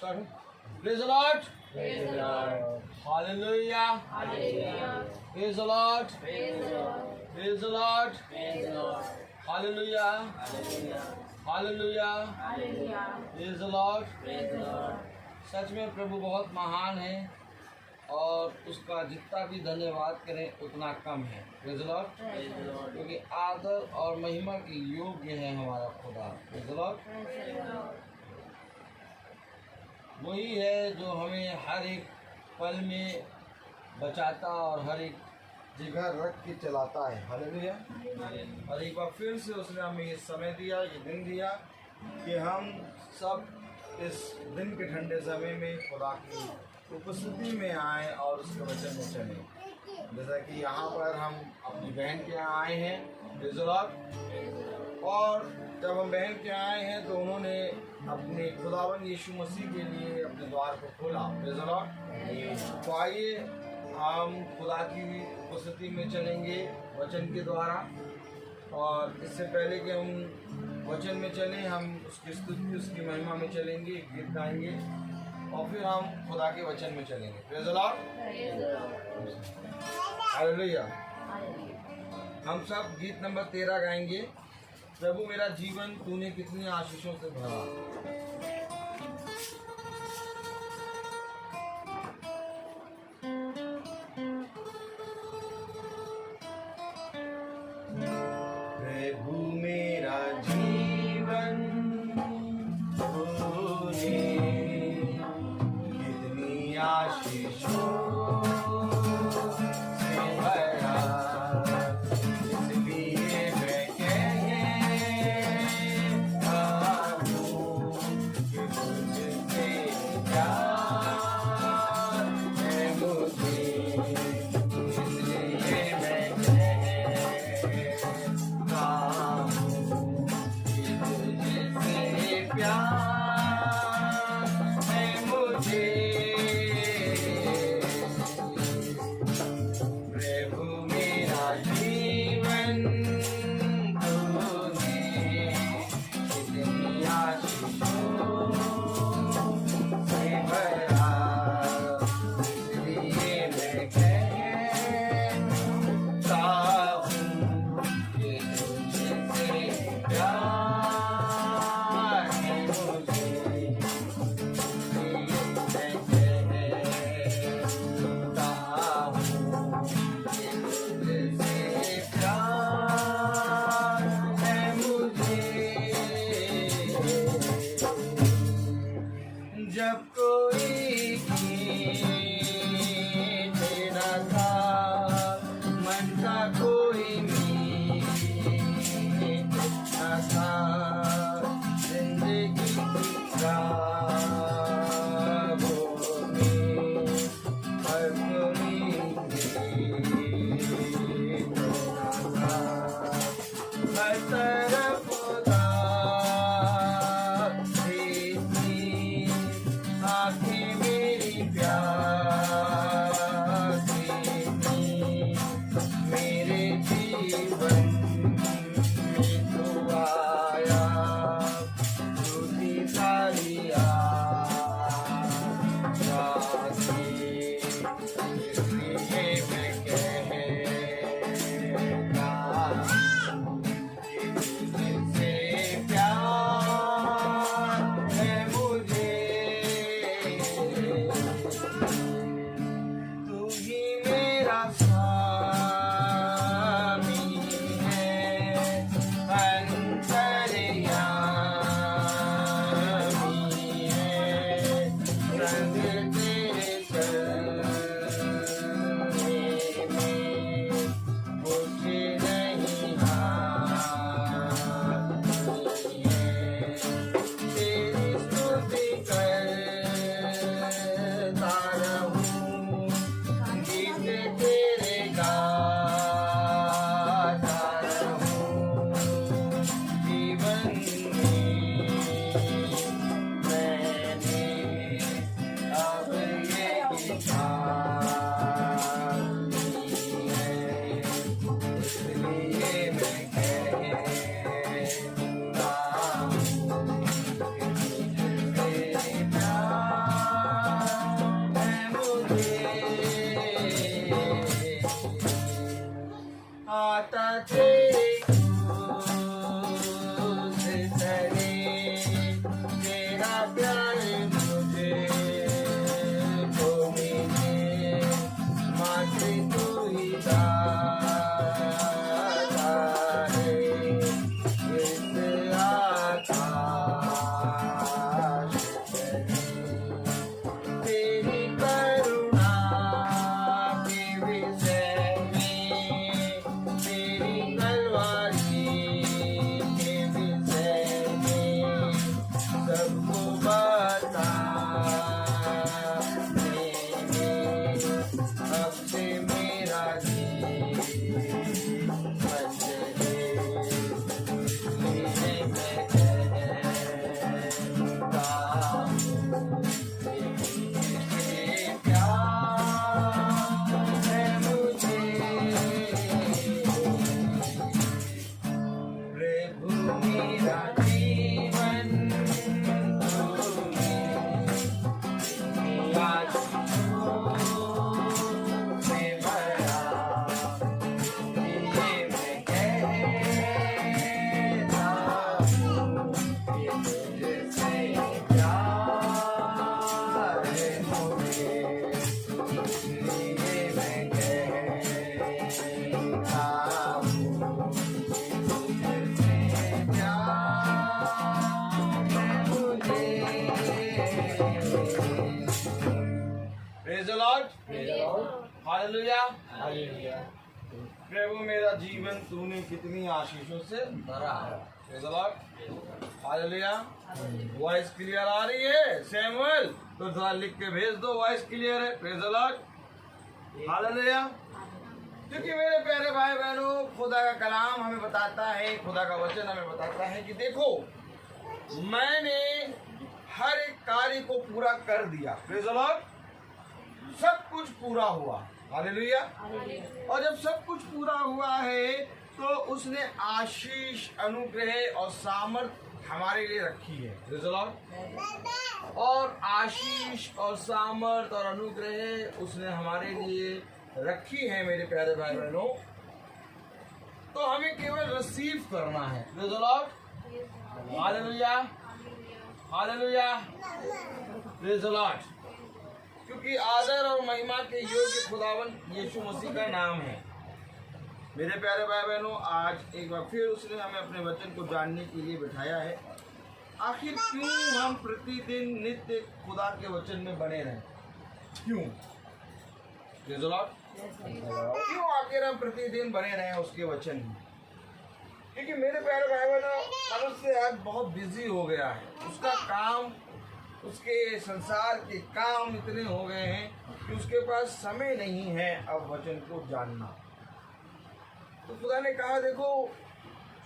Praise the Lord. Hallelujah. Praise the Lord. Praise the Lord. Hallelujah. Hallelujah. Praise the Lord. सच में प्रभु बहुत महान है और उसका जितना भी धन्यवाद करें उतना कम है। Praise the Lord. क्योंकि आदर और महिमा के योग्य है हमारा खुदा। Praise the Lord. वही है जो हमें हर एक पल में बचाता और हर एक जगह रख के चलाता है। हालेलुया। और एक बार फिर से उसने हमें ये समय दिया, ये दिन दिया कि हम सब इस दिन के ठंडे समय में खुदा की उपस्थिति में आए और उसके वचन में चलें। जैसा कि यहाँ पर हम अपनी बहन के यहाँ आए हैं, प्रेज़ द लॉर्ड। और जब हम बहन के आए हैं तो उन्होंने अपने खुदावन यीशु मसीह के लिए अपने द्वार को खोला। Praise the Lord. तो आइए हम खुदा की उपस्थिति में चलेंगे वचन के द्वारा। और इससे पहले कि हम वचन में चलें, हम उसकी स्तुति, उसकी महिमा में चलेंगे, गीत गाएंगे और फिर हम खुदा के वचन में चलेंगे। Praise the Lord. हालेलुया। हम सब गीत नंबर 13 गाएंगे। प्रभु मेरा जीवन तूने कितनी आशीषों से भरा। प्रभु मेरा जीवन तूने कितनी आशीषों से भरा, इसलिए मैं कहता हूँ कि तुझसे प्यार है मुझे, इसलिए मैं जब कोई तेरा था, मन का कोई मीठा था, जिंदगी राहों में हर कोई तेरा था, हर तरफ आँखें मेरी प्यासी थी, मेरे जीवन में तो आया झूठी सारी आशाएं, इसलिए मैं कहता हूँ कि तुझसे प्यार है मुझे। तू ही मेरा स्वामी है, अंतर्यामी है, संग तेरे चलने में मुझे नहीं हारनी है। तेरी स्तुति करता रहूं, गीत तेरे हालेलुया। प्रभु मेरा जीवन तूने कितनी आशीषों से भरा है। Praise the Lord. Hallelujah. Voice clear आ रही है सैमुअल? तो थोड़ा लिख के भेज दो, वॉइस क्लियर है। Praise the Lord. हालेलुया। क्योंकि मेरे प्यारे भाई बहनों, खुदा का कलाम हमें बताता है, खुदा का वचन हमें बताता है कि देखो, मैंने हर एक कार्य को पूरा कर दिया। Praise the Lord. सब कुछ पूरा हुआ। हालेलुया। और जब सब कुछ पूरा हुआ है तो उसने आशीष, अनुग्रह और सामर्थ हमारे लिए रखी है। Praise the Lord. और आशीष और सामर्थ और अनुग्रह उसने हमारे लिए रखी है मेरे प्यारे भाई बहनों। तो हमें केवल रिसीव करना है। Praise the Lord. Hallelujah. Hallelujah. Praise the Lord. क्योंकि आदर और महिमा के योग्य खुदावन यीशु मसीह का नाम है। मेरे प्यारे भाई बहनों, आज एक बार फिर उसने हमें अपने वचन को जानने के लिए बिठाया है। आखिर क्यों हम प्रतिदिन नित्य खुदा के वचन में बने रहें? क्यों? Praise the Lord. क्यों आखिर हम प्रतिदिन बने रहें उसके वचन में? क्योंकि मेरे प्यारे भाई बहनों, मनुष्य आज बहुत बिजी हो गया है। उसका काम, उसके संसार के काम इतने हो गए हैं कि उसके पास समय नहीं है अब वचन को जानना। तो खुदा ने कहा, देखो,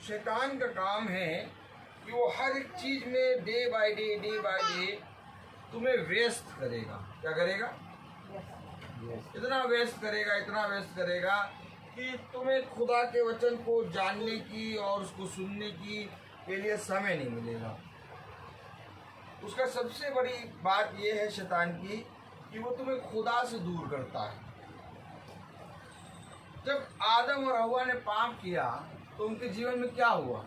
शैतान का काम है कि वो हर एक चीज में डे बाय डे तुम्हें व्यस्त करेगा। क्या करेगा? इतना व्यस्त करेगा, इतना व्यस्त करेगा कि तुम्हें खुदा के वचन को जानने की और उसको सुनने की के लिए समय नहीं मिलेगा। उसका सबसे बड़ी बात यह है शैतान की कि वो तुम्हें खुदा से दूर करता है। जब आदम और हव्वा ने पाप किया तो उनके जीवन में क्या हुआ?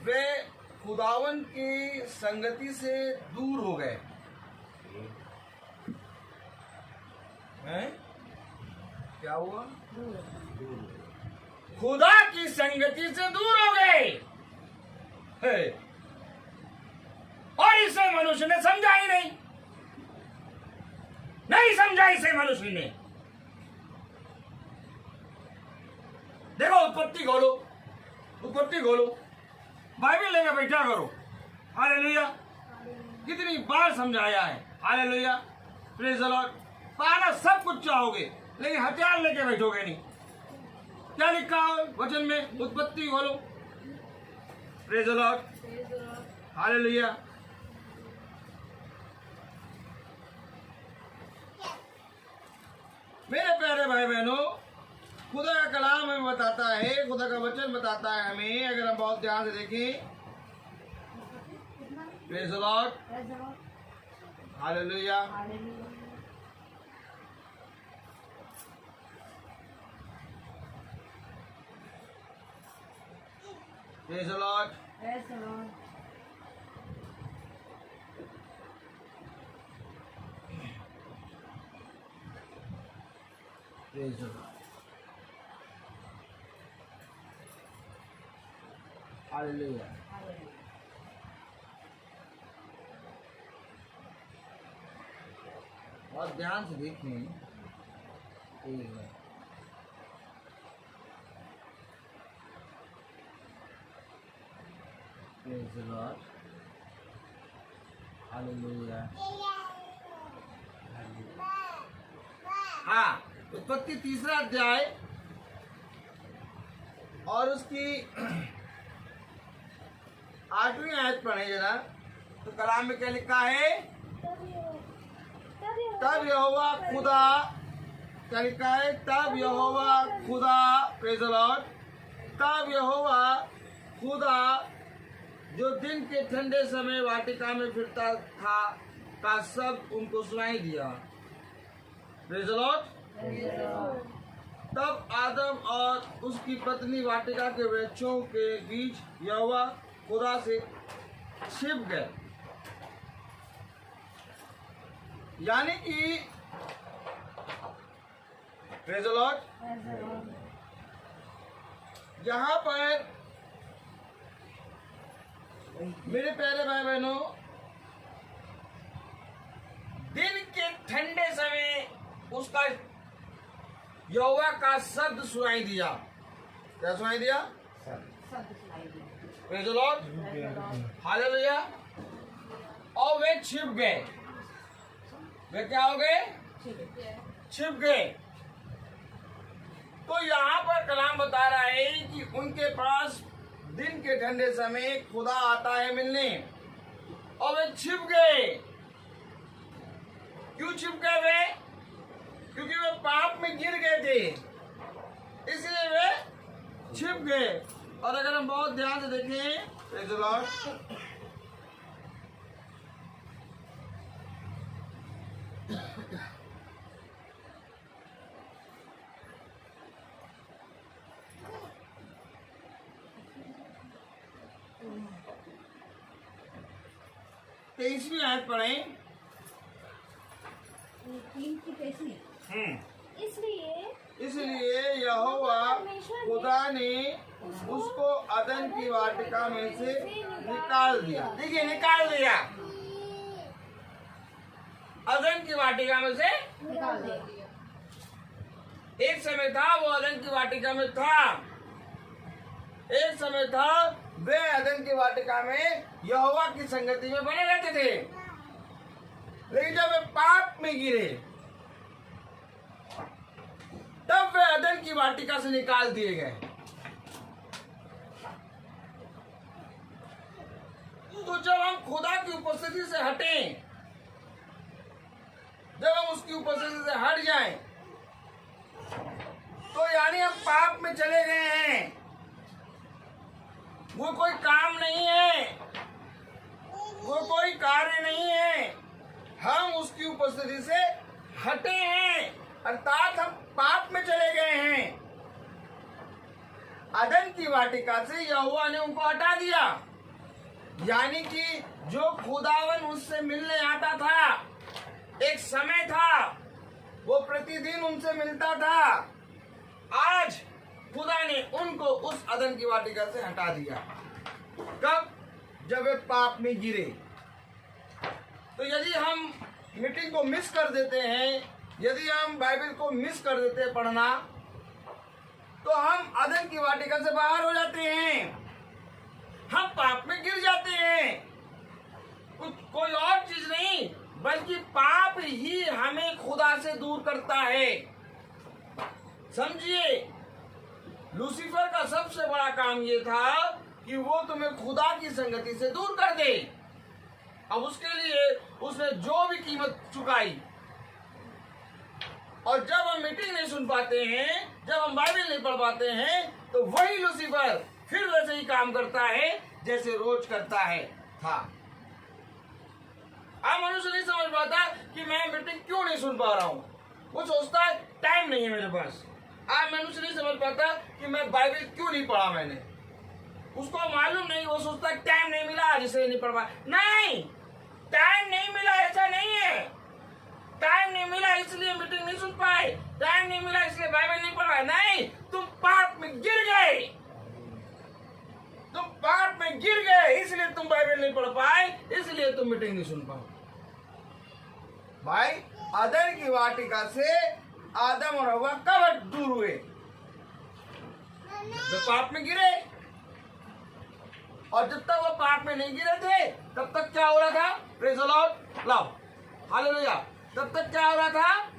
वे खुदावन की संगति से दूर हो गए हैं? क्या हुआ? खुदा की संगति से दूर हो गए है। और इसे मनुष्य ने समझा ही नहीं समझा इसे मनुष्य ने। देखो, उत्पत्ति खोलो, बाइबल लेकर बैठा करो। हालेलुया। कितनी बार समझाया है। हालेलुया। Praise the Lord. पाना सब कुछ चाहोगे लेकिन हथियार लेके बैठोगे नहीं। क्या लिखा है वचन में? उत्पत्ति खोलो। Praise the Lord. हालेलुया। मेरे प्यारे भाई बहनों, खुदा का कलाम हमें बताता है, खुदा का वचन बताता है हमें, अगर हम बहुत ध्यान से देखें। Praise the Lord. Hallelujah. Praise the Lord. Praise the Lord. Hallelujah. बहुत ध्यान से देखें। Praise the Lord. Hallelujah. हाँ, उत्पत्ति 3 अध्याय और उसकी 8वीं आयत पढ़े जरा। तो कलाम में क्या लिखा है? तब यहोवा खुदा, क्या लिखा है? तब यहोवा खुदा, प्रेज़ द लॉर्ड, तब यहोवा खुदा जो दिन के ठंडे समय वाटिका में फिरता था का सब उनको सुनाई दिया। Praise the Lord. तब आदम और उसकी पत्नी वाटिका के वृक्षों के बीच यहोवा खुदा से छिप गए। यानी कि प्रेज़ द लॉर्ड, यहाँ पर मेरे प्यारे भाई बहनों, दिन के ठंडे समय उसका यहोवा का शब्द सुनाई दिया। क्या सुनाई दिया? Praise the Lord, hallelujah. और वे छिप गए। वे क्या हो गए? छिप गए। तो यहाँ पर कलाम बता रहा है कि उनके पास दिन के ठंडे समय खुदा आता है मिलने, और वे छिप गए। क्यों छिप गए वे? क्योंकि वे पाप में गिर गए थे, इसलिए वे छिप गए। और अगर हम बहुत ध्यान से देखें, प्रेज़ द लॉर्ड, तेईसवीं आयत पढ़ें। इसलिए यहोवा खुदा ने उसको अदन की वाटिका में से निकाल दिया। देखिए, निकाल दिया, अदन की वाटिका में से निकाल दिया। एक समय था वो अदन की वाटिका में था, एक समय था वे अदन की वाटिका में यहोवा की संगति में बने रहते थे। लेकिन जब वे पाप में गिरे, तब वे अदन की वाटिका से निकाल दिए गए। तो जब हम खुदा की उपस्थिति से हटें, जब हम उसकी उपस्थिति से हट जाएं, तो यानी हम पाप में चले गए हैं। वो कोई काम नहीं है, वो कोई कार्य नहीं है, हम उसकी उपस्थिति से हटे हैं, अर्थात हम पाप में चले गए हैं। अदन की वाटिका से यहोवा ने उनको हटा दिया। यानी कि जो खुदावन उससे मिलने आता था, एक समय था वो प्रतिदिन उनसे मिलता था, आज खुदा ने उनको उस अदन की वाटिका से हटा दिया। कब? जब वे पाप में गिरे। तो यदि हम मीटिंग को मिस कर देते हैं, यदि हम बाइबल को मिस कर देते हैं पढ़ना, तो हम अदन की वाटिका से बाहर हो जाते हैं, हम पाप में गिर जाते हैं। कोई और चीज नहीं, बल्कि पाप ही हमें खुदा से दूर करता है। समझिए, लूसीफर का सबसे बड़ा काम ये था कि वो तुम्हें खुदा की संगति से दूर कर दे। अब उसके लिए उसने जो भी कीमत चुकाई। और जब हम मीटिंग नहीं सुन पाते हैं, जब हम बाइबल नहीं पढ़ पाते हैं, तो वही लूसीफर फिर वैसे ही काम करता है जैसे रोज करता है था। अब मनुष्य नहीं समझ पाता कि मैं मीटिंग क्यों नहीं सुन पा रहा हूँ। वो सोचता है टाइम नहीं है मेरे पास। आज मनुष्य नहीं समझ पाता कि मैं बाइबल क्यों नहीं पढ़ा मैंने। उसको मालूम नहीं, वो सोचता है टाइम नहीं मिला आज इसलिए नहीं पढ़ पाया। नहीं, टाइम नहीं मिला ऐसा नहीं है। टाइम नहीं मिला इसलिए मीटिंग नहीं सुन पाए, टाइम नहीं मिला इसलिए बाइबल नहीं पढ़ा। नहीं, तुम पाप में गिर गए, तुम पाप में गिर गए, इसलिए तुम बाइबल नहीं पढ़ पाए, इसलिए तुम मीटिंग नहीं सुन पाओ। भाई, अदन की वाटिका से आदम और हव्वा कब दूर हुए? जब पाप में गिरे। और जब तक वो पाप में नहीं गिरे थे, तब तक क्या हो रहा था? प्रेज़ द लॉर्ड, लाओ, हालेलुया। तब तक क्या हो रहा था?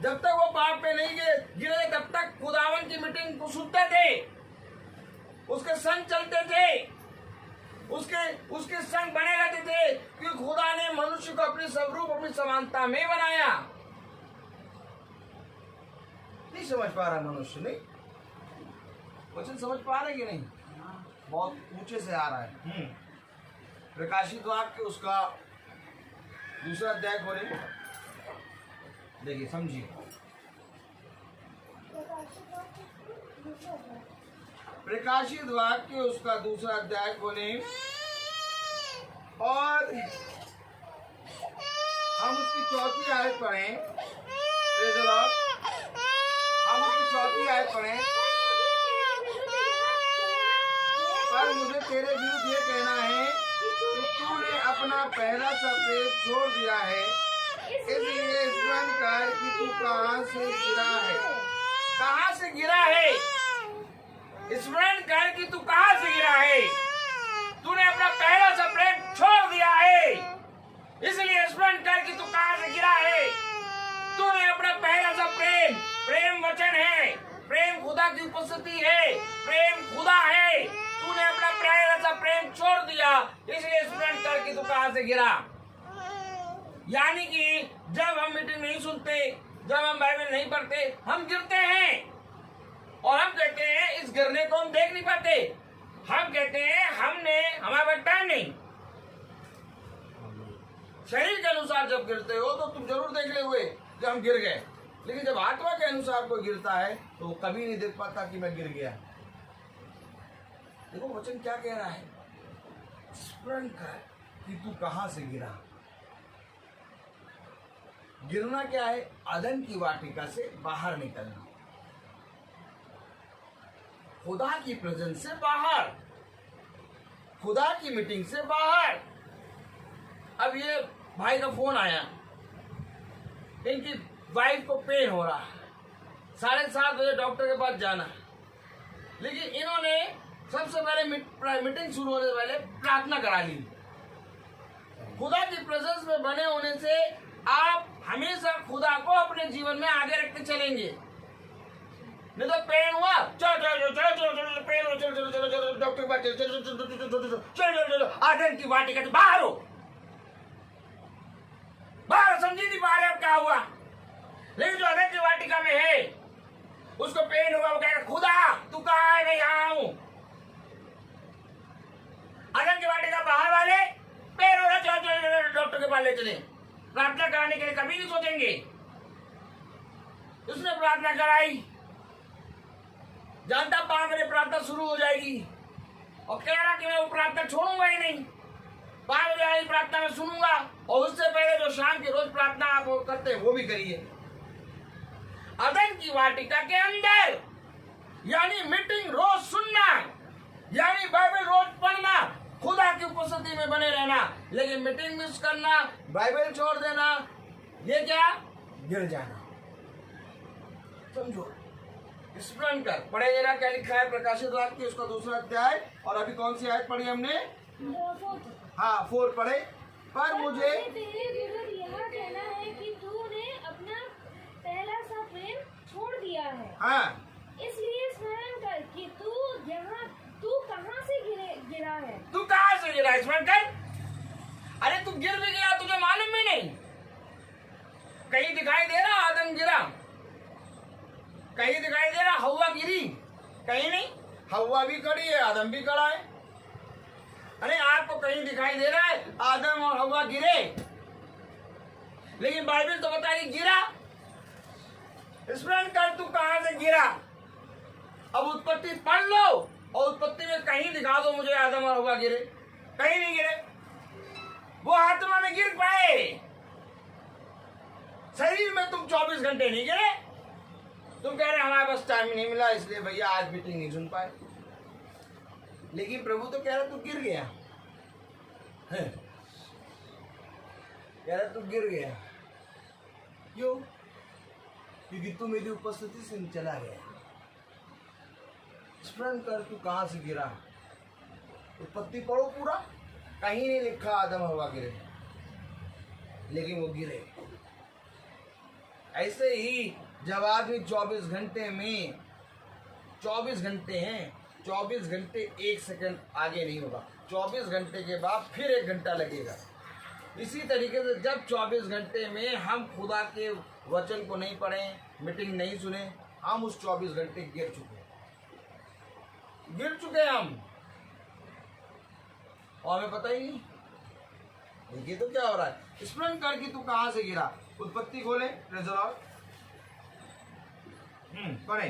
जब तक वो पाप में नहीं गिरे, तब तक खुदावन की मीटिंग को सुनते थे, उसके संग चलते थे, उसके संग बने रहते थे, क्योंकि खुदा ने मनुष्य को अपनी स्वरूप, अपनी समानता में बनाया। नहीं समझ पा रहा मनुष्य, नहीं वचन समझ पा रहे कि नहीं? बहुत ऊंचे से आ रहा है। प्रकाशित वाक्य उसका दूसरा अध्याय खोले, देखिए, समझिए। प्रकाशित वाक्य उसका दूसरा अध्याय खोले और हम उसकी चौथी आयत पढ़ें। प्रेज़ द लॉर्ड, हम उसकी चौथी आयत पढ़ें। पर मुझे तेरे विरुद्ध ये कहना है कि तूने अपना पहला सा प्रेम छोड़ दिया है। इसलिए स्मरण कर कि तू कहाँ से गिरा है। कहाँ से गिरा है? स्मरण कर कि तू कहाँ से गिरा है। तूने अपना पहला सा प्रेम छोड़ दिया है। इसलिए स्मरण कर कि तू कहाँ से गिरा है। तूने अपना पहला सा प्रेम वचन है, प्रेम खुदा की उपस्थिति है, प्रेम खुदा है। तूने अपना पहला सा प्रेम छोड़ दिया, इसलिए स्मरण कर कि तू कहाँ से गिरा। यानी कि जब हम मीटिंग नहीं सुनते, जब हम बाइबल नहीं पढ़ते, हम गिरते हैं। और हम कहते हैं इस गिरने को हम देख नहीं पाते। हम कहते हैं हमारे पास टाइम नहीं। शरीर के अनुसार जब गिरते हो तो तुम जरूर देख ले हुए कि हम गिर गए, लेकिन जब आत्मा के अनुसार कोई गिरता है तो वो कभी नहीं देख पाता कि मैं गिर गया। देखो वचन क्या कह रहा है, स्मरण कर कि तू कहां से गिरा। गिरना क्या है? अदन की वाटिका से बाहर निकलना, खुदा की प्रेजेंस से बाहर, खुदा की मीटिंग से बाहर। अब ये भाई का फोन आया, इनकी वाइफ को पेन हो रहा है, 7:30 बजे डॉक्टर के पास जाना है, लेकिन इन्होंने सबसे पहले मीटिंग शुरू होने से पहले प्रार्थना करा ली। खुदा की प्रेजेंस में बने होने से आप हमेशा खुदा को अपने जीवन में आगे रखते चलेंगे। नहीं तो पेन हुआ, चलो पेन हो, चलो डॉक्टर के पास चलो आदन की वाटिका से बाहर हो, बाहर। समझी नहीं पा रहे अब क्या हुआ। लेकिन जो अदन की वाटिका में है उसको पेन हुआ, वो कहेगा खुदा तू कहाँ है, मैं यहाँ हूँ। अदन की वाटिका बाहर वाले पेन हो रहा, चलो डॉक्टर के पास ले चले। प्रार्थना कराने के लिए कभी नहीं सोचेंगे। उसने प्रार्थना कराई, जानता 5 बजे प्रार्थना शुरू हो जाएगी, और कह रहा कि मैं वो प्रार्थना छोड़ूंगा ही नहीं, 5 बजे वाली प्रार्थना में सुनूंगा, और उससे पहले जो शाम की रोज प्रार्थना आप करते हैं वो भी करिए। अदन की वाटिका के अंदर, यानी मीटिंग रोज सुनना, यानी बाइबल रोज पढ़ना, खुदा की उपस्थिति में बने रहना। लेकिन मीटिंग मिस करना, बाइबल छोड़ देना, ये क्या? गिर जाना। समझो, स्मरण कर। पढ़े जरा क्या लिखा है प्रकाशित वाक्य की, उसका 2रा अध्याय। और अभी कौन सी आयत पढ़ी हमने? 4 पढ़े। पर मुझे यह कहना है कि तूने अपना पहला सा प्रेम छोड़ दिया है। हाँ, इसलिए स्मरण कर कि तू कहाँ से गिरा है। तू कहाँ से गिरा? स्मरण कर। अरे तू गिर भी गया, तुझे मालूम भी नहीं। कहीं दिखाई दे रहा आदम गिरा, कहीं दिखाई दे रहा हवा गिरी, कहीं नहीं। हवा भी खड़ी है, आदम भी खड़ा है। अरे आपको कहीं दिखाई दे रहा है आदम और हवा गिरे, लेकिन बाइबल तो बता रही गिरा। स्मरण कर तू कहां से गिरा। अब उत्पत्ति पढ़ लो, और उत्पत्ति में कहीं दिखा दो मुझे आदम और हवा गिरे। कहीं नहीं गिरे। वो आत्मा में गिर पाए, शरीर में तुम 24 घंटे नहीं गिरे। तुम कह रहे हमारे पास टाइम नहीं मिला, इसलिए भैया आज मीटिंग नहीं सुन पाए। लेकिन प्रभु तो कह रहा तू गिर गया, कह रहा तू गिर गया। क्यों? क्योंकि तू मेरी उपस्थिति से चला गया। स्मरण कर तू कहां से गिरा। उत्पत्ति पढ़ो पूरा, कहीं नहीं लिखा आदम हवा गिरे, लेकिन वो गिरे। ऐसे ही जब आदमी 24 घंटे में 24 घंटे हैं, 24 घंटे 1 सेकंड आगे नहीं होगा। 24 घंटे के बाद फिर 1 घंटा लगेगा। इसी तरीके से जब 24 घंटे में हम खुदा के वचन को नहीं पढ़े, मीटिंग नहीं सुने, हम उस 24 घंटे गिर चुके हम, और हमें पता ही नहीं। देखिए तो क्या हो रहा है। स्मरण कर कि तू कहां से गिरा। उत्पत्ति खोले, पढ़े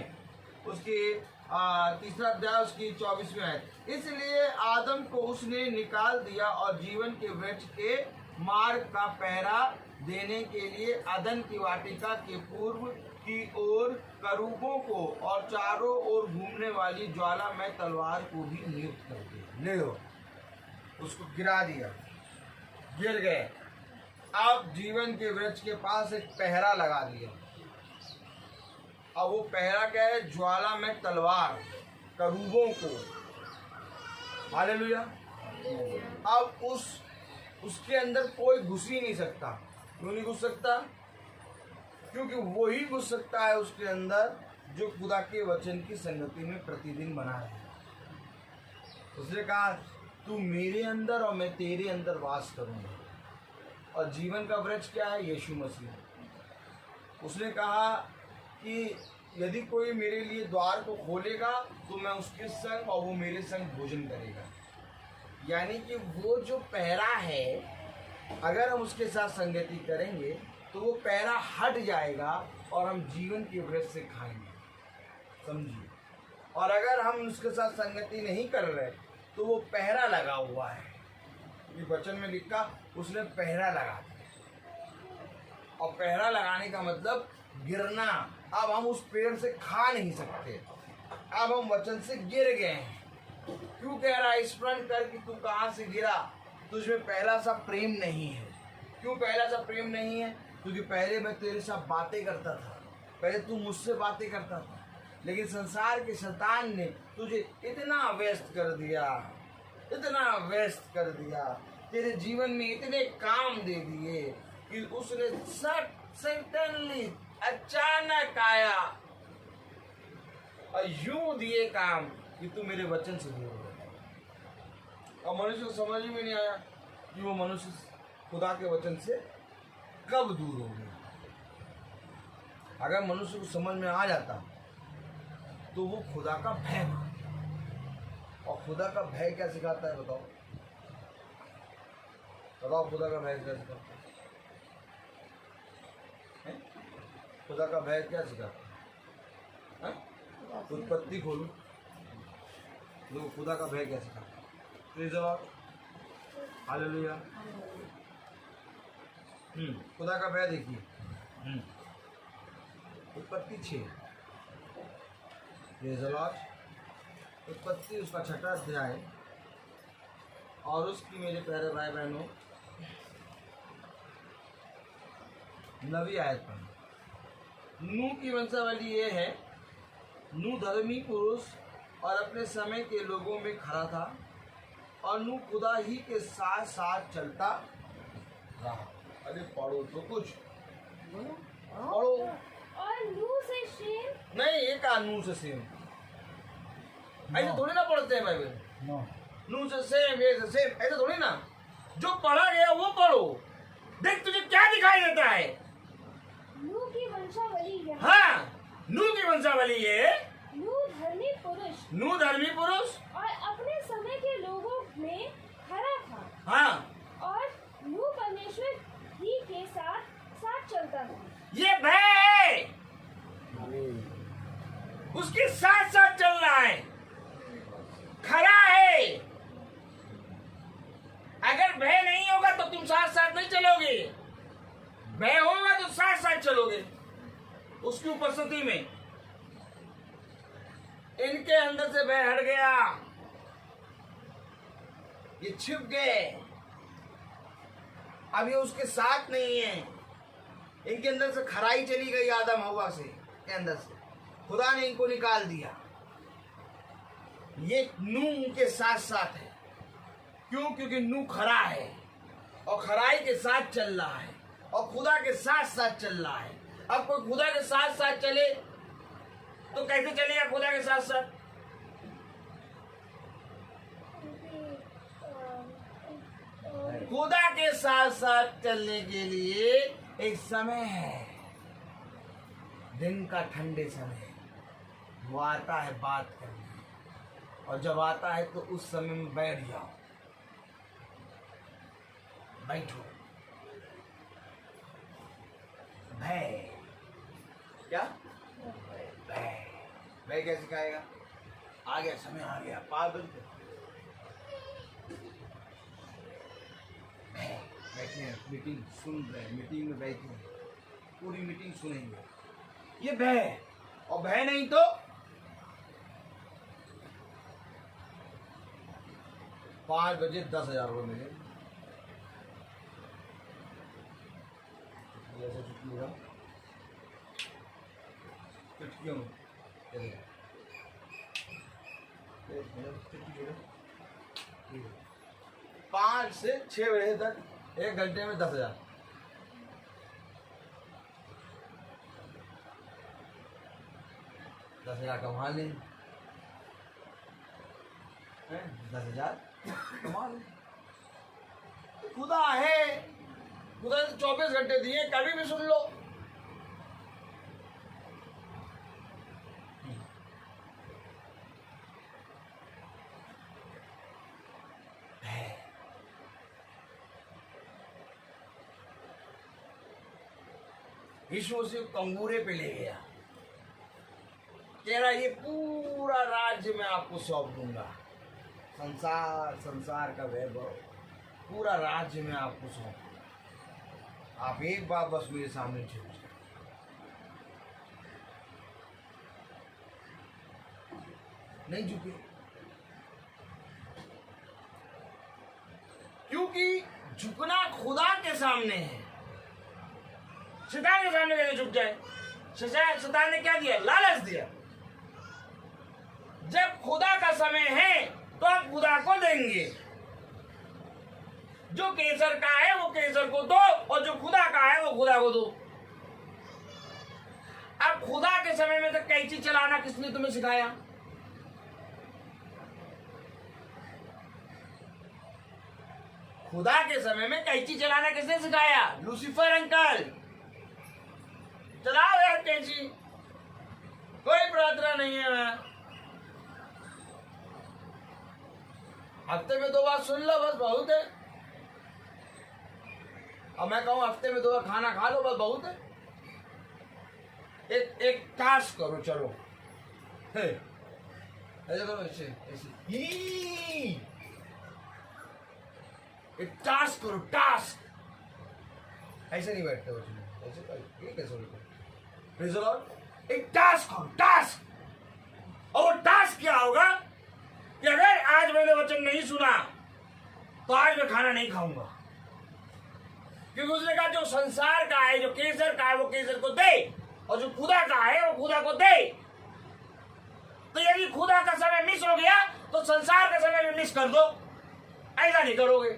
उसकी 3रा अध्याय उसकी 24वीं आयत। इसलिए आदम को उसने निकाल दिया और जीवन के वृक्ष के मार्ग का पहरा देने के लिए अदन की वाटिका के पूर्व की ओर करूबों को और चारों ओर घूमने वाली ज्वालामय तलवार को भी नियुक्त कर दिया। ले लो, उसको गिरा दिया, गिर गए। आप जीवन के वृक्ष के पास एक पहरा लगा दिया। अब वो पहरा क्या है? ज्वाला में तलवार, करूबों को। हालेलुया। अब उसके अंदर कोई घुस ही नहीं सकता। क्यों नहीं घुस सकता? क्योंकि वो ही घुस सकता है उसके अंदर जो खुदा के वचन की संगति में प्रतिदिन बना है। उसने कहा तू मेरे अंदर और मैं तेरे अंदर वास करूंगा। और जीवन का वृक्ष क्या है? यीशु मसीह। उसने कहा कि यदि कोई मेरे लिए द्वार को खोलेगा तो मैं उसके संग और वो मेरे संग भोजन करेगा। यानी कि वो जो पहरा है, अगर हम उसके साथ संगति करेंगे तो वो पहरा हट जाएगा और हम जीवन के वृक्ष से खाएंगे। समझिए। और अगर हम उसके साथ संगति नहीं कर रहे तो वो पहरा लगा हुआ है। ये वचन में लिखा उसने पहरा लगा दिया। और पहरा लगाने का मतलब गिरना। अब हम उस पेड़ से खा नहीं सकते। अब हम वचन से गिर गए हैं। क्यों कह रहा है? स्मरण कर कि तू कहाँ से गिरा। तुझमें पहला सा प्रेम नहीं है। क्यों पहला सा प्रेम नहीं है? क्योंकि पहले मैं तेरे साथ बातें करता था, पहले तू मुझसे बातें करता था, लेकिन संसार के शैतान ने तुझे इतना व्यस्त कर दिया, इतना व्यस्त कर दिया, तेरे जीवन में इतने काम दे दिए कि उसने सडनली अचानक आया और यूं दिए काम कि तू मेरे वचन से दूर हो गया। और मनुष्य को समझ में नहीं आया कि वो मनुष्य खुदा के वचन से कब दूर हो गया। अगर मनुष्य को समझ में आ जाता तो वो खुदा का भय मानता। और खुदा का भय क्या सिखाता है? बताओ बताओ, खुदा का भय क्या सिखाता है? खुदा का भय क्या सिखाता है? उत्पत्ति खोलो, लोग खुदा का भय क्या सिखाता है? प्लीज जवाब। हालेलुया। खुदा का भय देखिए। उत्पत्ति 6, उत्पत्ति उसका 6वां अध्याय और उसकी मेरे प्यारे भाई बहनों 9वीं आयत पर नूह की वंशावली ये है। नूह धर्मी पुरुष और अपने समय के लोगों में खड़ा था और नूह खुदा ही के साथ साथ चलता रहा। अरे पढ़ो तो कुछ पढ़ो। और नूह से शेम। नहीं, एक नूह से सेम ऐसे थोड़ी ना पढ़ते हैं बाइबल। नूह से सेम, ये से सेम ऐसे थोड़ी ना। जो पढ़ा गया वो पढ़ो। देख तुझे क्या दिखाई देता है? नूह की वंशावली है। हाँ, नूह की वंशावली ये नूह धर्मी पुरुष। नूह धर्मी पुरुष और अपने समय के लोगों में खड़ा था। हाँ। और नूह परमेश्वर ही के साथ साथ चलता था। ये भय उसके साथ साथ चल रहा है, खड़ा है। अगर भय नहीं होगा तो तुम साथ साथ नहीं चलोगे। भय होगा तो साथ साथ चलोगे उसकी उपस्थिति में। इनके अंदर से भय हट गया, ये छिप गए। अब ये उसके साथ नहीं है। इनके अंदर से खराई चली गई आदम हवा से के अंदर से। खुदा ने इनको निकाल दिया। ये नूह के साथ साथ है। क्यों? क्योंकि नूह खरा है और खराई के साथ चल रहा है और खुदा के साथ साथ चल रहा है। अब कोई खुदा के साथ साथ चले तो कैसे चलेगा? खुदा के साथ साथ खुदा के साथ साथ चलने के लिए एक समय है, दिन का ठंडे समय। वो आता है बात करने, और जब आता है तो उस समय में बैठ जाओ, बैठो। भय क्या? भय भय क्या सिखाएगा? आ गया समय, आ गया पागल। बैठे हैं, मीटिंग सुन रहे हैं, मीटिंग में बैठे हैं, पूरी मीटिंग सुनेंगे। ये भय। और भय नहीं तो 5 बजे 10,000 रुपये मिले। जैसे चुटकी हो चुटकियों में 5 से 6 बजे तक 1 घंटे में 10,000। 10,000 कमा लें, 10,000 कमा लें। खुदा है, खुदा ने 24 घंटे दिए, कभी भी सुन लो। यीशु उसे कंगूरे पे ले गया, कह रहा ये पूरा राज्य मैं आपको सौंप दूंगा, संसार का वैभव, पूरा राज्य में आपको सौंप, आप एक बार बस मेरे सामने झुक जाए। नहीं झुके, क्योंकि झुकना खुदा के सामने है। शैतान के सामने कैसे झुक जाए? शैतान ने क्या दिया? लालच दिया। जब खुदा का समय है तो आप खुदा को देंगे, जो केसर का है वो केसर को दो, और जो खुदा का है वो खुदा को दो। अब खुदा के समय में तो कैंची चलाना किसने तुम्हें सिखाया? खुदा के समय में कैंची चलाना किसने सिखाया? Lucifer uncle. चलाओ यार कैंची, कोई प्रार्थना नहीं है। मैं हफ्ते में 2 बार सुन लो, बस बहुत है। और मैं कहूँ हफ्ते में 2 बार खाना खा लो, बस बहुत है। एक टास्क करो, चलो ऐसे करो, ऐसे एक टास्क करो, टास्क। ऐसे नहीं बैठते हो, ऐसे करो, ये कैसे बोलते? एक टास्क करो, टास्क। और वो टास्क क्या होगा कि अगर आज मैंने वचन नहीं सुना तो आज मैं खाना नहीं खाऊंगा, क्योंकि उसने कहा जो संसार का है, जो केसर का है वो केसर को दे, और जो खुदा का है वो खुदा को दे। तो यदि खुदा का समय मिस हो गया तो संसार का समय भी मिस कर दो। ऐसा नहीं करोगे,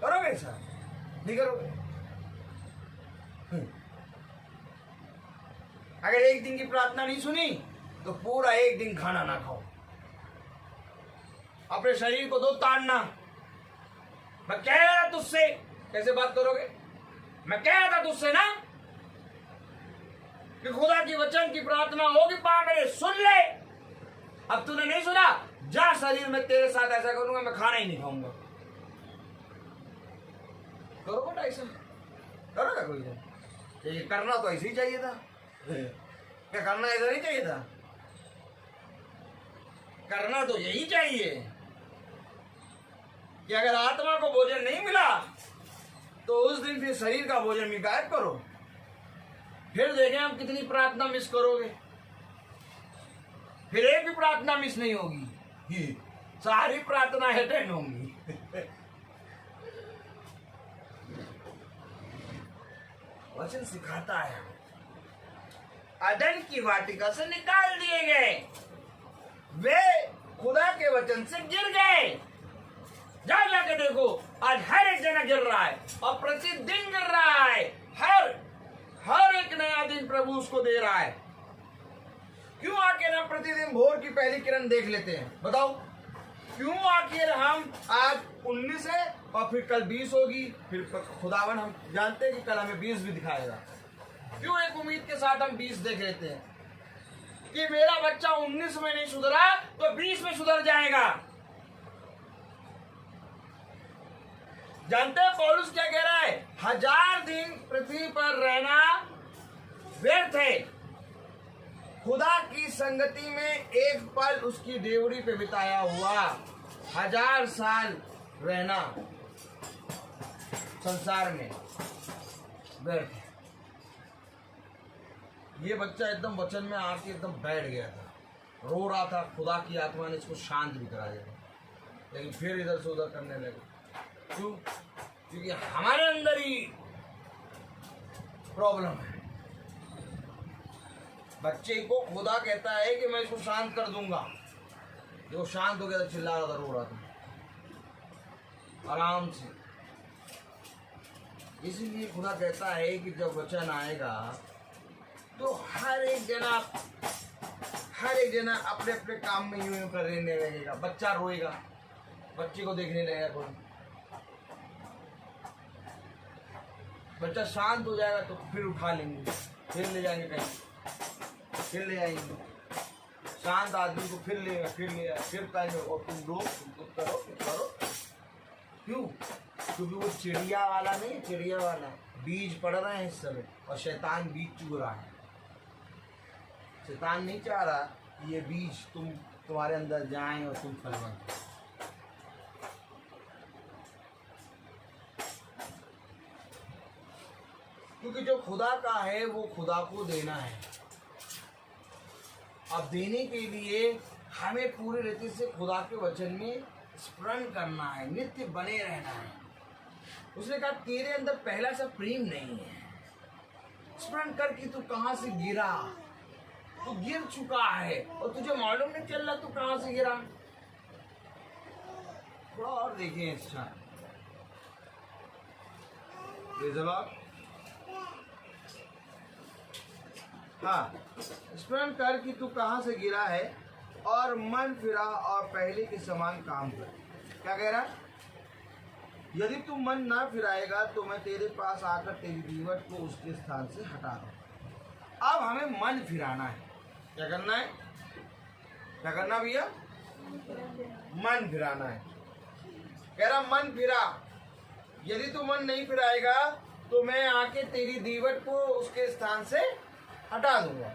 करोगे ऐसा नहीं करोगे। अगर एक दिन की प्रार्थना नहीं सुनी तो पूरा एक दिन खाना ना खाओ, अपने शरीर को दो ताड़ना। मैं कह रहा था तुझसे, कैसे बात करोगे? मैं कह रहा था तुझसे ना कि खुदा की वचन की प्रार्थना होगी, पा मेरे सुन ले। अब तूने नहीं सुना, जा शरीर में तेरे साथ ऐसा करूंगा, मैं खाना ही नहीं खाऊंगा। करो बेटा ऐसा, करो ना कोई। ये करना तो ऐसे ही चाहिए था, क्या करना ऐसा नहीं चाहिए था? करना तो यही चाहिए कि अगर आत्मा को भोजन नहीं मिला तो उस दिन फिर शरीर का भोजन भी गायब करो। फिर देखें हम कितनी प्रार्थना मिस करोगे। फिर एक भी प्रार्थना मिस नहीं होगी, सारी प्रार्थना अटेंड होंगी। वचन सिखाता है, अदन की वाटिका से निकाल दिए गए, वे खुदा के वचन से गिर गए। जाके देखो, आज हर एक जना गिर रहा है, और प्रतिदिन गिर रहा है। हर एक नया दिन प्रभु उसको दे रहा है। क्यों आखिर हम प्रतिदिन भोर की पहली किरण देख लेते हैं? बताओ क्यों आखिर हम आज 19 है और फिर कल 20 होगी, फिर खुदावन हम जानते हैं कि कल हमें 20 भी दिखाएगा। क्यों एक उम्मीद के साथ हम 20 देख लेते हैं कि मेरा बच्चा 19 में नहीं सुधरा तो 20 में सुधर जाएगा। जानते हैं पौलुस क्या कह रहा है? 1000 दिन पृथ्वी पर रहना व्यर्थ है, खुदा की संगति में एक पल उसकी डेवड़ी पे बिताया हुआ 1000 साल रहना संसार में व्यर्थ है। ये बच्चा एकदम वचन में आके एकदम बैठ गया था, रो रहा था। खुदा की आत्मा ने इसको शांत भी करा दिया, लेकिन फिर इधर से उधर करने लगे। क्यों? क्योंकि हमारे अंदर ही प्रॉब्लम है। बच्चे को खुदा कहता है कि मैं इसको शांत कर दूंगा। जो शांत हो गया तो चिल्ला रहा था, रो रहा था आराम से। इसीलिए खुदा कहता है कि जब वचन आएगा तो हर एक जना अपने अपने काम में यूं करने लगेगा। बच्चा रोएगा, बच्चे को देखने लगेगा कोई। बच्चा शांत हो जाएगा तो फिर उठा लेंगे, फिर ले जाएंगे कहीं, फिर ले आएंगे। शांत आदमी को फिर ले आए, फिर कहेंगे और तुम रो, तुम करो। क्यों? क्योंकि वो चिड़िया वाला नहीं, चिड़िया वाला बीज पड़ रहे हैं इस समय, और शैतान बीज चुग रहा है। शैतान नहीं चाह रहा कि ये बीज तुम्हारे अंदर जाएं और तुम फलवाएं। क्योंकि जो खुदा का है वो खुदा को देना है। अब देने के लिए हमें पूरे रीति से खुदा के वचन में स्मरण करना है, नित्य बने रहना है। उसने कहा तेरे अंदर पहला सा प्रेम नहीं है। स्मरण कर कि तू कहां से गिरा, तू गिर चुका है और तुझे मालूम नहीं चल रहा तू कहां से गिरा। थोड़ा और देखें अच्छा, हाँ, स्मरण कर कि तू कहां से गिरा है और मन फिरा और पहले के समान काम कर। क्या कह रहा है? यदि तू मन ना फिराएगा तो मैं तेरे पास आकर तेरी दीवट को उसके स्थान से हटा दूं। अब हमें मन फिराना है। क्या करना है? क्या करना भैया? मन फिराना है। कह रहा मन फिरा। यदि तू मन नहीं फिराएगा तो मैं आके तेरी दीवट को उसके स्थान से हटा दूंगा।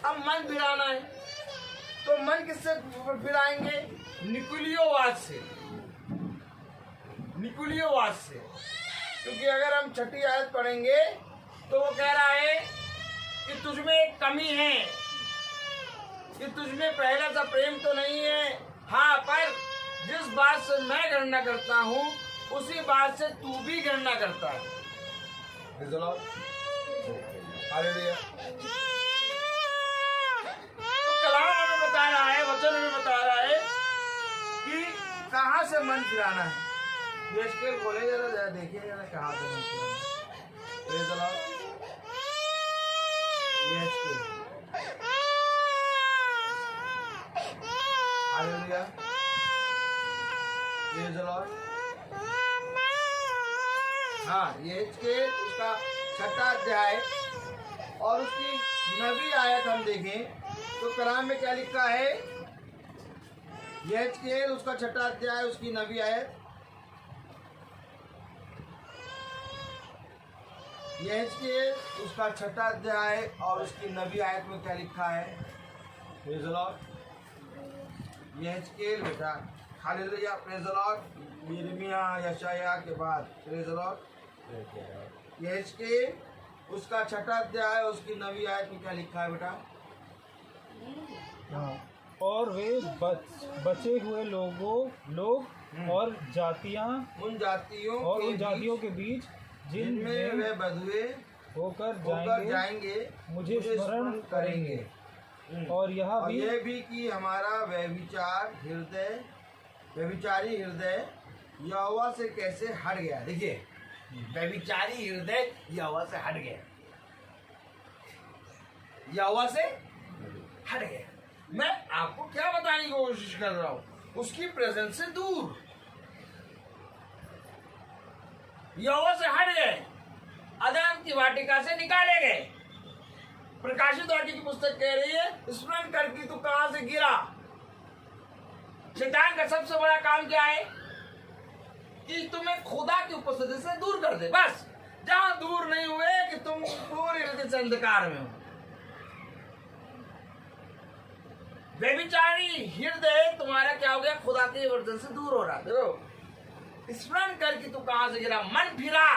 अब मन फिराना है तो मन किससे फिराएंगे? निकुलियोवाद से। निकुलियोवाद से। क्योंकि अगर हम छठी आयत पढ़ेंगे तो वो कह रहा है कि तुझमें एक कमी है, कि तुझमें पहला सा प्रेम तो नहीं है। हाँ, पर जिस बात से मैं गणना करता हूँ उसी बात से तू भी गणना करता है। हालेलुया। तो कलाम हमें बता रहा है, वचन हमें बता रहा है कि कहाँ से मन फिराना है। यशकेल बोले जरा देखिए जरा कहाँ से मन फिराना है। यशकेल, हालेलुया। Praise the Lord. हाँ, यशकेल उसका 6वां अध्याय और उसकी 9वीं आयत हम देखें तो कलाम में क्या लिखा है? यशकेल उसका 6वां अध्याय उसकी 9वीं आयत। यशकेल उसका 6वां अध्याय और उसकी 9वीं आयत में क्या लिखा है? Praise the Lord. यशकेल बेटा, हालेलुया, प्रेज़ द लॉर्ड। यिर्मयाह यशायाह के बाद प्रेज़ द लॉर्ड। यशकेल उसका 6वां अध्याय उसकी 9वीं आयत में क्या लिखा है बेटा? और वे बचे हुए लोग और जातियां उन जातियों और उन जातियों के बीच जिनमें वे बधुए होकर जाएंगे मुझे स्मरण करेंगे। और यह भी कि हमारा व्यभिचारी हृदय यहोवा से कैसे हट गया। देखिए, व्यभिचारी हृदय यहोवा से हट गया, यहोवा से हट गया। मैं आपको क्या बताने की कोशिश कर रहा हूं? उसकी प्रेजेंस से दूर यहोवा से हट गए, अदन की वाटिका से निकाले गए। प्रकाशित वाक्य की पुस्तक कह रही है स्मरण कर कि तू कहां से गिरा। शैतान का सबसे बड़ा काम क्या है? कि तुम्हें खुदा की उपस्थिति से दूर कर दे। बस जहां दूर नहीं हुए कि तुम पूरी रीति से अंधकार में हो। व्यभिचारी हृदय तुम्हारा क्या हो गया? खुदा के वर्जन से दूर हो रहा। देखो, स्मरण कर कि तू कहां से गिरा, मन फिरा।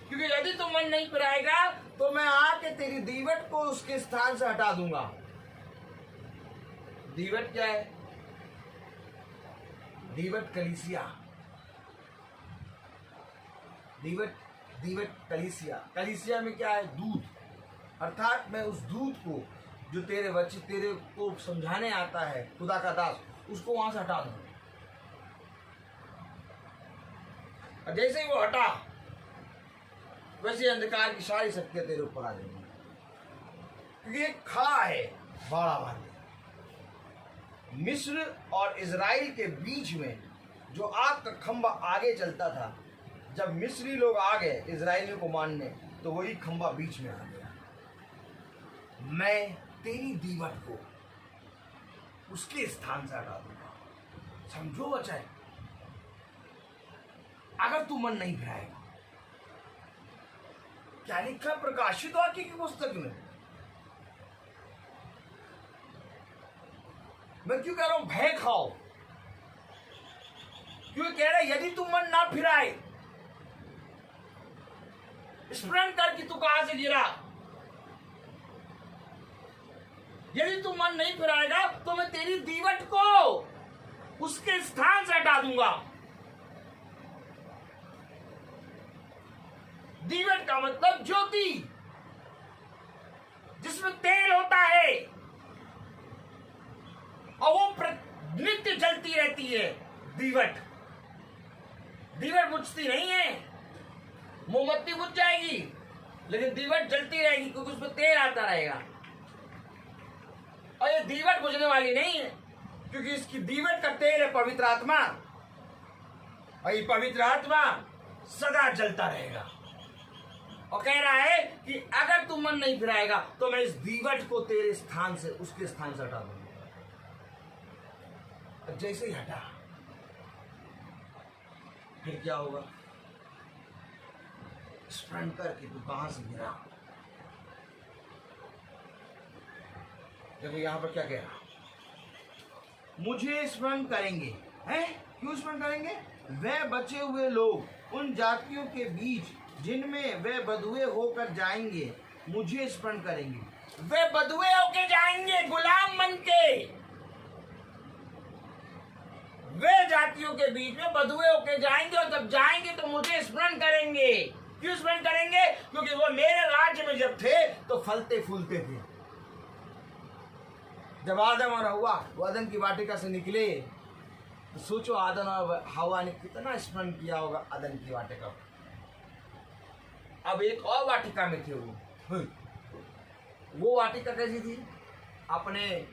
क्योंकि यदि तू मन नहीं फिराएगा तो मैं आके तेरी दीवट को उसके स्थान से हटा दूंगा। दीवट क्या है? दीवट कलीसिया। दीवट दीवट कलीसिया, कलीसिया में क्या है? दूध। अर्थात मैं उस दूध को जो तेरे बच्चे तेरे को समझाने आता है, खुदा का दास, उसको वहां से हटा दूंगा। और जैसे ही वो हटा, वैसे अंधकार की सारी शक्तियां तेरे ऊपर आ जाएंगी, क्योंकि एक खड़ा है बाड़ा बांधे। मिस्र और इजराइल के बीच में जो आग का खंभा आगे चलता था, जब मिस्री लोग आ गए इजराइलियों को मारने, तो वही खंभा बीच में आ गया। मैं तेरी दीवट को उसके स्थान से हटा दूंगा। समझो बच्चे, अगर तू मन नहीं फिराएगा। क्या लिखा प्रकाशित वाक्य की पुस्तक में? मैं क्यों कह रहा हूं भय खाओ? क्यों कह रहा है यदि तू मन ना फिराए, स्मरण कर कि तू कहां से गिरा। यदि तू मन नहीं फिराएगा तो मैं तेरी दीवट को उसके स्थान से हटा दूंगा। दीवट का मतलब ज्योति, जिसमें तेल होता है और वो नित्य जलती रहती है। दीवट बुझती नहीं है। मोमबत्ती बुझ जाएगी लेकिन दीवट जलती रहेगी, क्योंकि उसमें तेल आता रहेगा। और ये दीवट बुझने वाली नहीं है, क्योंकि इसकी दीवट का तेल है पवित्र आत्मा, और ये पवित्र आत्मा सदा जलता रहेगा। और कह रहा है कि अगर तू मन नहीं फिराएगा तो मैं इस दीवट को तेरे स्थान से उसके स्थान से हटा दूंगा। जैसे ही हटा, फिर क्या होगा? स्मरण कर कि तू कहां से गिरा। देखो यहां पर क्या कह रहा, मुझे स्मरण करेंगे। हैं? क्यों स्मरण करेंगे? वे बचे हुए लोग उन जातियों के बीच जिनमें वे बधुए होकर जाएंगे, मुझे स्मरण करेंगे। वे बधुए होकर जाएंगे, गुलाम बन के। वे जातियों के बीच में बधुए होकर जाएंगे, और जब जाएंगे तो मुझे स्मरण करेंगे। क्यों स्मरण करेंगे? क्योंकि वो मेरे राज्य में जब थे तो फलते फूलते थे। जब आदम और हवा अदन की वाटिका से निकले, तो सोचो आदम और हवा ने कितना स्मरण किया होगा अदन की वाटिका। अब एक और वाटिका में थे वो वाटिका कैसी थी? अपने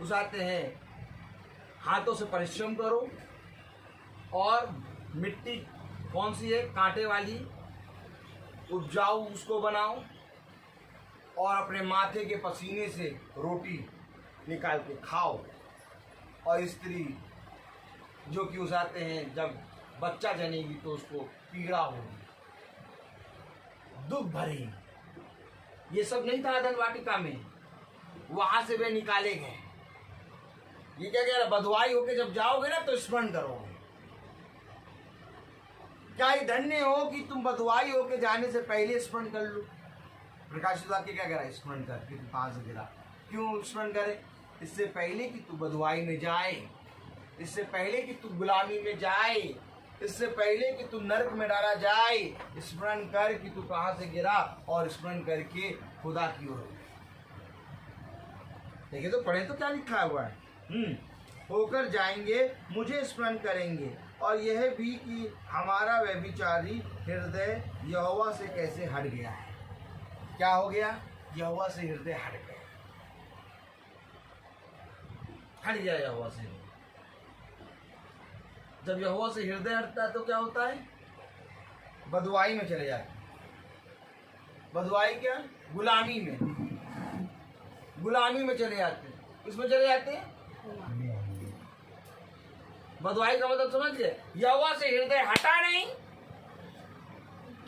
उसाते हैं हाथों से परिश्रम करो, और मिट्टी कौन सी है? कांटे वाली, उपजाऊ उसको बनाओ, और अपने माथे के पसीने से रोटी निकाल के खाओ। और स्त्री जो कि उसाते हैं जब बच्चा जनेगी तो उसको पीड़ा होगी, दुख भरेगी। ये सब नहीं था अदन वाटिका में, वहां से वे निकाले गए। ये क्या कह रहा? बधुआई होके जब जाओगे ना तो स्मरण करोगे। क्या ही धन्य हो कि तुम बधुआई होके जाने से पहले स्मरण कर लो। प्रकाशित वाक्य क्या कह रहा है? स्मरण कर कि तू कहां से गिरा। क्यों स्मरण करे? इससे पहले कि तू बधुआई में जाए, इससे पहले कि तू गुलामी में जाए, इससे पहले कि तू नरक में डाला जाए, स्मरण कर कि तू कहां से गिरा, और स्मरण करके खुदा की ओर। देखिए तो पढ़े तो क्या लिखा हुआ है। होकर जाएंगे, मुझे स्मरण करेंगे, और यह भी कि हमारा व्यभिचारी हृदय यहोवा से कैसे हट गया है। क्या हो गया? यहोवा से हृदय हट गया। हट गया यहोवा से। जब यहोवा से हृदय हटता है तो क्या होता है? बधुआई में चले जाते। बधुआई क्या? गुलामी में। गुलामी में चले जाते। किसमें चले जाते हैं? बधुआई का मतलब समझ गए? यहोवा से हृदय हटा नहीं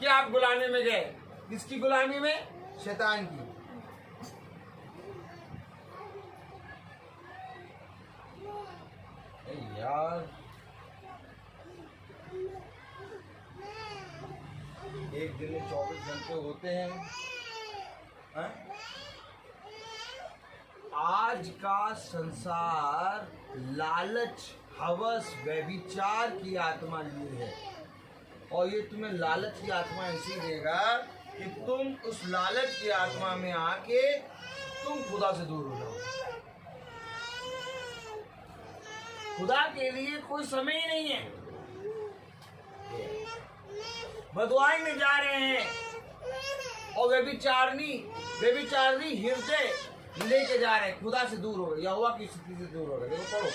कि आप गुलामी में गए। किसकी गुलामी में? शैतान की। यार एक दिन में 24 घंटे होते हैं। आज का संसार लालच, हवस, व्यभिचार की आत्मा लिए है। और ये तुम्हें लालच की आत्मा ऐसी देगा कि तुम उस लालच की आत्मा में आके तुम खुदा से दूर हो जाओ। खुदा के लिए कोई समय ही नहीं है। बदुआई में जा रहे हैं और व्यभिचारिणी हृदय लेके जा रहे हैं, खुदा से दूर हो गए, यहोवा की स्थिति से दूर हो गए। देखो पढ़ो,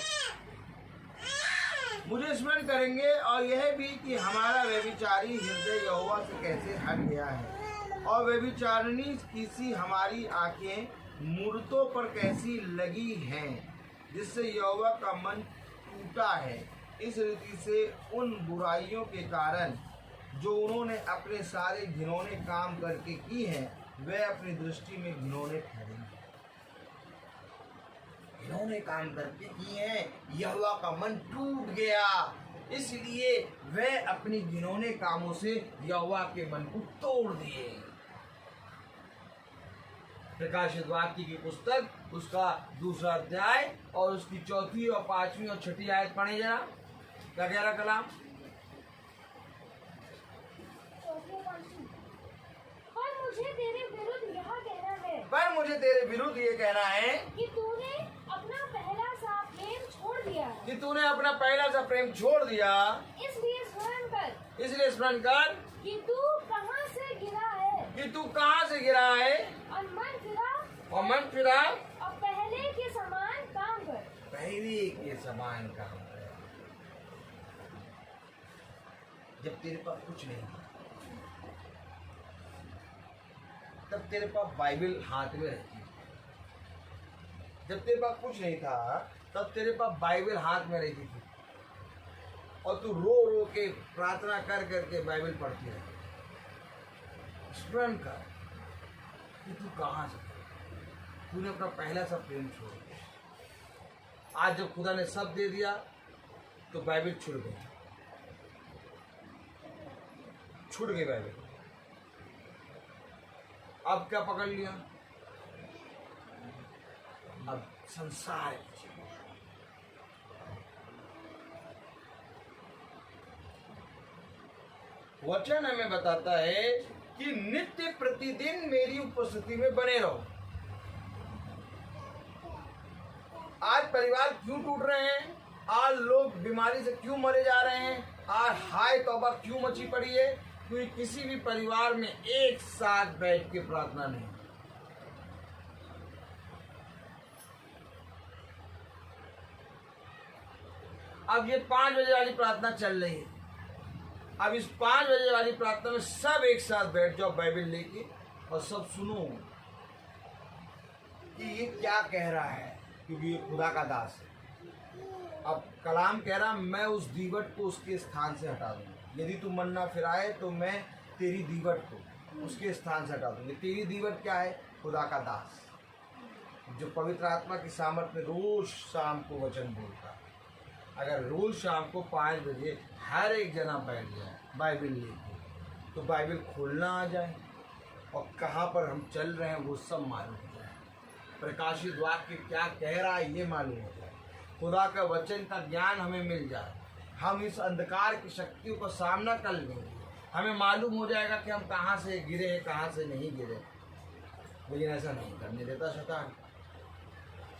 मुझे स्मरण करेंगे और यह भी कि हमारा व्यभिचारी हृदय यहोवा से कैसे हट गया है और व्यभिचारिणी किसी हमारी आंखें मूर्तों पर कैसी लगी हैं, जिससे यहोवा का मन टूटा है। इस रीति से उन बुराइयों के कारण जो उन्होंने अपने सारे घिनौने काम करके की हैं, वे अपनी दृष्टि में घिनौने ठहरेंगे। घिनौने काम करके किए हैं, यहोवा का मन टूट गया, इसलिए वे अपनी घिनौने कामों से यहोवा के मन को तोड़ दिए। प्रकाशित वाक्य की पुस्तक उसका 2 अध्याय और उसकी 4 और 5 और 6 आयत पढ़े जरा। क्या कह रहा कलाम? पर मुझे तेरे विरुद्ध यह कहना है कि तूने अपना पहला सा प्रेम छोड़ दिया है। कि तूने अपना पहला सा प्रेम छोड़ दिया। इसलिए स्मरण कर कि तू कहाँ से गिरा है और मन फिरा और पहले के समान काम कर। जब तेरे पास कुछ नहीं था, तब तेरे पास बाइबल हाथ में रहती। जब तेरे पास कुछ नहीं था, तब तेरे पास बाइबल हाथ में रहती थी और तू रो रो के प्रार्थना कर करके बाइबल पढ़ती रहती। स्मरण कर कि तू कहाँ से, तूने अपना पहला सा प्रेम छोड़ दिया। आज जब खुदा ने सब दे दिया तो बाइबल छूट गई बाइबल। अब क्या पकड़ लिया? अब संसार। वचन हमें बताता है कि नित्य प्रतिदिन मेरी उपस्थिति में बने रहो। आज परिवार क्यों टूट रहे हैं? आज लोग बीमारी से क्यों मरे जा रहे हैं? आज हाय तौबा क्यों मची पड़ी है? क्योंकि किसी भी परिवार में एक साथ बैठ के प्रार्थना नहीं। अब ये 5 बजे वाली प्रार्थना चल रही है। अब इस 5 बजे वाली प्रार्थना में सब एक साथ बैठ जाओ बाइबल लेके और सब सुनो कि ये क्या कह रहा है, क्योंकि ये खुदा का दास है। अब कलाम कह रहा, मैं उस दीवट को उसके स्थान से हटा दूंगा। यदि तू मन ना फिराए तो मैं तेरी दीवट को उसके स्थान से हटा दूंगी। तेरी दीवट क्या है? खुदा का दास, जो पवित्र आत्मा की सामर्थ में रोज शाम को वचन बोलता है। अगर रोज शाम को 5 बजे हर एक जना बैठ जाए बाइबल लेके, तो बाइबल खोलना आ जाए और कहाँ पर हम चल रहे हैं वो सब मालूम हो जाए। प्रकाशित वाक्य क्या कह रहा है ये मालूम हो जाए। खुदा का वचन का ज्ञान हमें मिल जाए। हम इस अंधकार की शक्तियों का सामना कर लेंगे। हमें मालूम हो जाएगा कि हम कहाँ से गिरे हैं, कहाँ से नहीं गिरे। लेकिन ऐसा नहीं करने देता शैतान।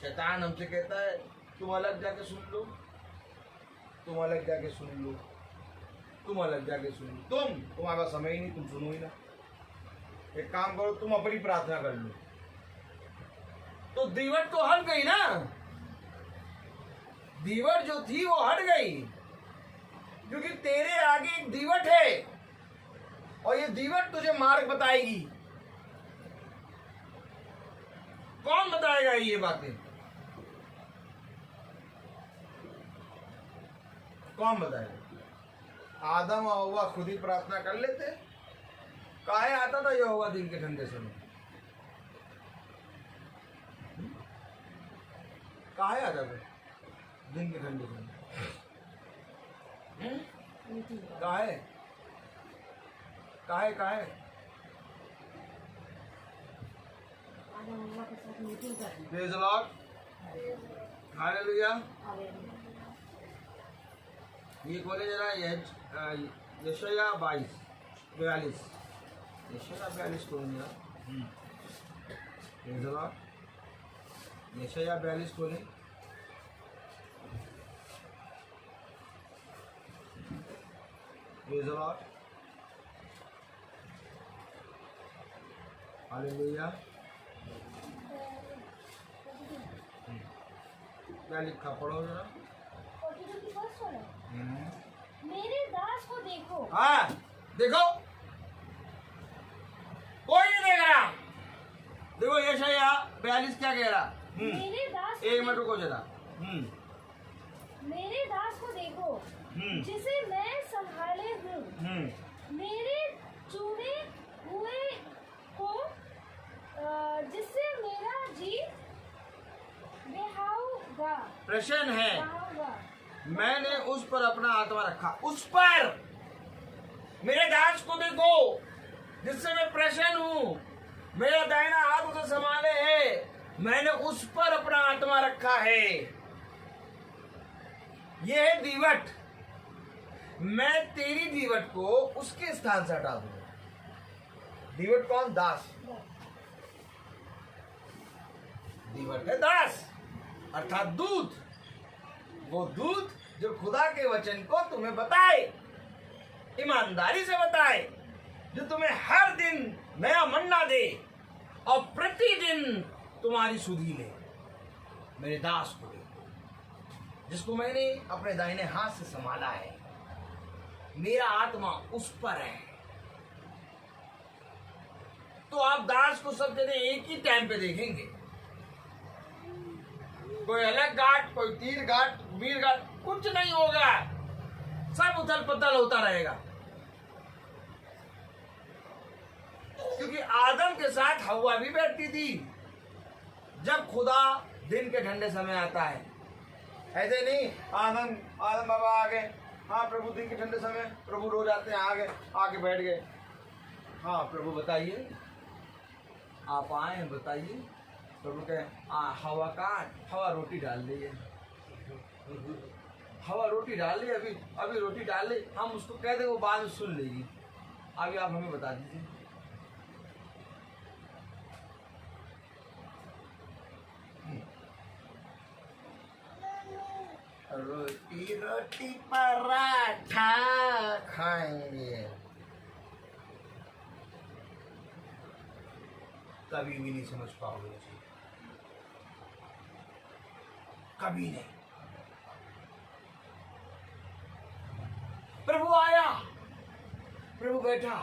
शैतान हमसे कहता है तुम अलग जाके सुन लो, तुम अलग जाके सुन लो, तुम अलग जाके सुन लो। तुम्हारे पास समय ही नहीं, तुम सुनो ही ना। एक काम करो, तुम अपनी प्रार्थना कर लो। तो दीवट तो हट गई ना, दीवट जो थी वो हट गई, क्योंकि तेरे आगे एक दीवट है और ये दीवट तुझे मार्ग बताएगी। कौन बताएगा ये बातें? कौन बताएगा? आदम और हव्वा खुद ही प्रार्थना कर लेते। काहे आता था यहोवा दिन के ठंडे समय? काहे आता था दिन के ठंडे समय? काहे काहे काहे? Praise the Lord, hallelujah. ये खोले जरा यशाया 42 यशाया 42 खोलेंगे ना। यशाया 42 खोलें। हालेलुया। क्या लिखा पढ़ो जरा। 42 की फर्स्ट वाला। मेरे दास को देखो। हाँ देखो, कोई नहीं देख रहा। देखो यशाया 42 क्या कह रहा। मेरे दास को एक मिनट रुको जरा। मेरे दास को देखो जिसे मैं संभाले हूँ, मेरे चुने हुए को जिससे मेरा जी बेहाऊगा। प्रश्न है, बहाऊगा। मैंने उस पर अपना आत्मा रखा। उस पर, मेरे दास को देखो जिससे मैं प्रसन्न हूँ, मेरा दाहिना हाथ उसे संभाले है, मैंने उस पर अपना आत्मा रखा है। यह है दीवट। मैं तेरी दीवट को उसके स्थान से हटा दूंगा। दीवट कौन? दास। दीवट है दास, अर्थात दूत। वो दूत जो खुदा के वचन को तुम्हें बताए, ईमानदारी से बताए, जो तुम्हें हर दिन नया मन्ना दे और प्रतिदिन तुम्हारी सुधि ले। मेरे दास को दे, जिसको मैंने अपने दाहिने हाथ से संभाला है। मेरा आत्मा उस पर है। तो आप दास को सब जने एक ही टाइम पे देखेंगे। कोई अलग घाट, कोई तीर घाट, वीर घाट, कुछ नहीं होगा। सब उथल पुथल होता रहेगा। क्योंकि आदम के साथ हव्वा भी बैठती थी। जब खुदा दिन के ठंडे समय आता है, ऐसे नहीं आदम बाबा आ गए। हाँ प्रभु, दिन के ठंडे समय प्रभु रोज आते हैं, आके बैठ गए। हाँ प्रभु बताइए, आप आए हैं बताइए। प्रभु कहे हवा काट, हवा रोटी डाल दी। हवा रोटी डाल ली, अभी रोटी डाल ली। हम उसको कह दें, वो बाद में सुन लेगी। अभी आप हमें बता दीजिए। रोटी रोटी पराठा खाएंगे। कभी भी नहीं समझ पाओगे, कभी नहीं। प्रभु आया, प्रभु बैठा,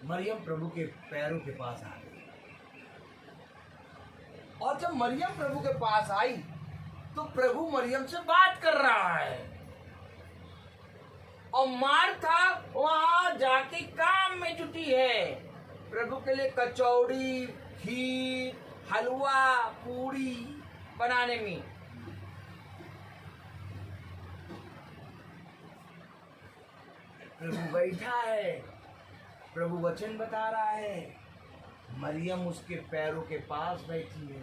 मरियम प्रभु के पैरों के पास आ गई। और जब मरियम प्रभु के पास आई तो प्रभु मरियम से बात कर रहा है, और मार्था वहां जाके काम में जुटी है। प्रभु के लिए कचौड़ी, खीर, हलवा, पूरी बनाने में। प्रभु बैठा है, प्रभु वचन बता रहा है, मरियम उसके पैरों के पास बैठी है।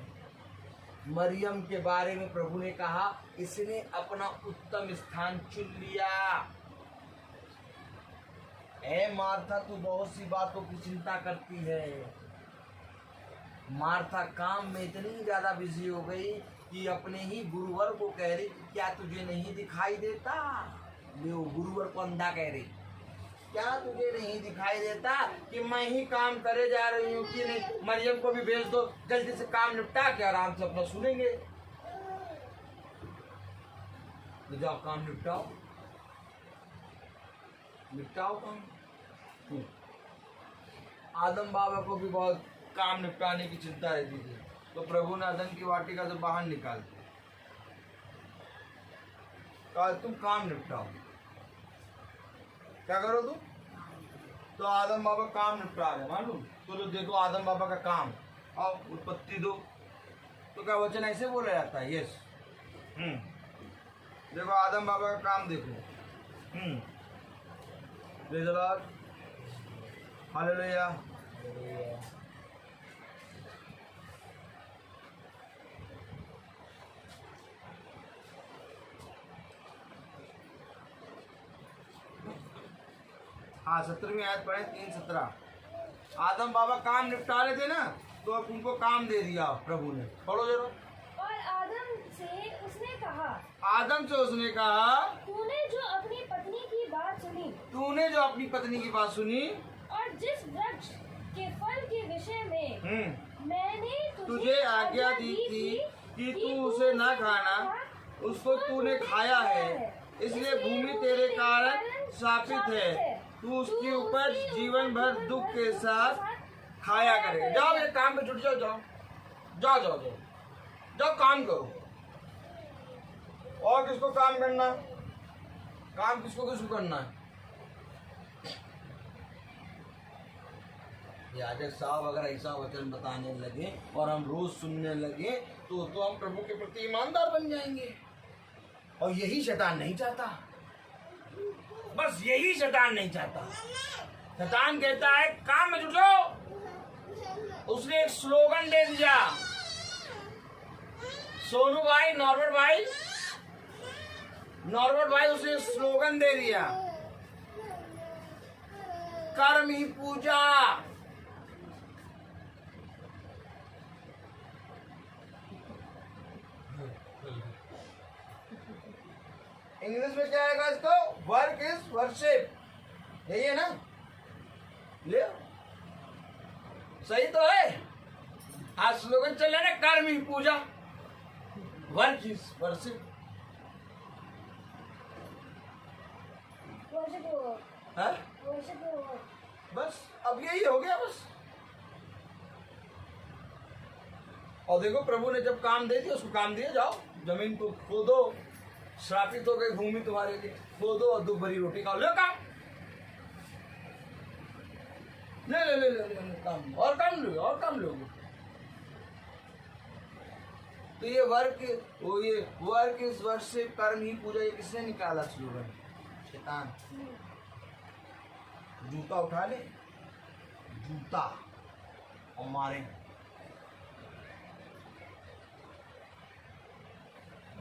मरियम के बारे में प्रभु ने कहा, इसने अपना उत्तम स्थान चुन लिया। ऐ मार्था, तू बहुत सी बातों की चिंता करती है। मार्था काम में इतनी ज्यादा बिजी हो गई कि अपने ही गुरुवर को कह रही, क्या तुझे नहीं दिखाई देता? वो गुरुवर को अंधा कह रही, क्या तुझे नहीं दिखाई देता कि मैं ही काम करे जा रही हूँ कि नहीं? मरियम को भी भेज दो, जल्दी से काम निपटा के आराम से अपना सुनेंगे। तो जाओ काम निपटाओ, काम। आदम बाबा को भी बहुत काम निपटाने की चिंता रहती थी, तो प्रभु ने आदम की वाटिका से बाहर निकाल दिया, कहा तुम काम निपटाओ। क्या करो तुम? तो आदम बाबा काम निपटा रहे, मालूम? तो देखो आदम बाबा का काम, आओ उत्पत्ति दो। तो क्या वचन ऐसे बोला जाता है? यस। देखो आदम बाबा का काम देखो। Praise the Lord, hallelujah. हाँ 17वीं आयत पढ़े 3:17। आदम बाबा काम निपटा रहे थे ना, तो अब उनको काम दे दिया प्रभु ने। पढ़ो जरा। और आदम से उसने कहा, आदम से उसने कहा, तूने जो अपनी पत्नी की बात सुनी तूने जो अपनी पत्नी की बात सुनी और जिस वृक्ष के फल के विषय में मैंने तुझे आज्ञा दी थी कि तू उसे न खाना, उसको तूने खाया है, इसलिए भूमि तेरे कारण शापित है। तू उसकी उपज जीवन भर दुख के साथ खाया करे। जाओ ये काम पे छुट जाओ, जाओ जाओ जाओ जाओ जाओ काम करो। और किसको काम करना है? काम किसको किसको करना है? याजक साहब अगर ऐसा वचन बताने लगे और हम रोज सुनने लगे तो हम प्रभु के प्रति ईमानदार बन जाएंगे। और यही शैतान नहीं चाहता, बस यही शैतान नहीं चाहता। शैतान कहता है काम में जुटो। उसने एक स्लोगन दे दिया, सोनू भाई, नॉर्बर्ट भाई उसने एक स्लोगन दे दिया, कर्म ही पूजा। इंग्लिश में क्या आएगा इसको? Work is worship. यही है ना? ले सही तो है। आज स्लोगन चल रहा है ना, कर्म ही पूजा, वर्क इज वर्शिप। बस अब यही हो गया बस। और देखो प्रभु ने जब काम दे दिया, उसको काम दिया, जाओ जमीन को खोदो, श्रापित हो गई भूमि तुम्हारे लिए, खोदो और दुख भरी रोटी खाओ। लो काम, ले ले ले ले, ले काम, और काम लोगे, और काम लोगे। तो ये वर्क इस वर्शिप, कर्म ही पूजा, ये किसने निकाला स्लोगन? शैतान। जूता उठा ले, जूता, और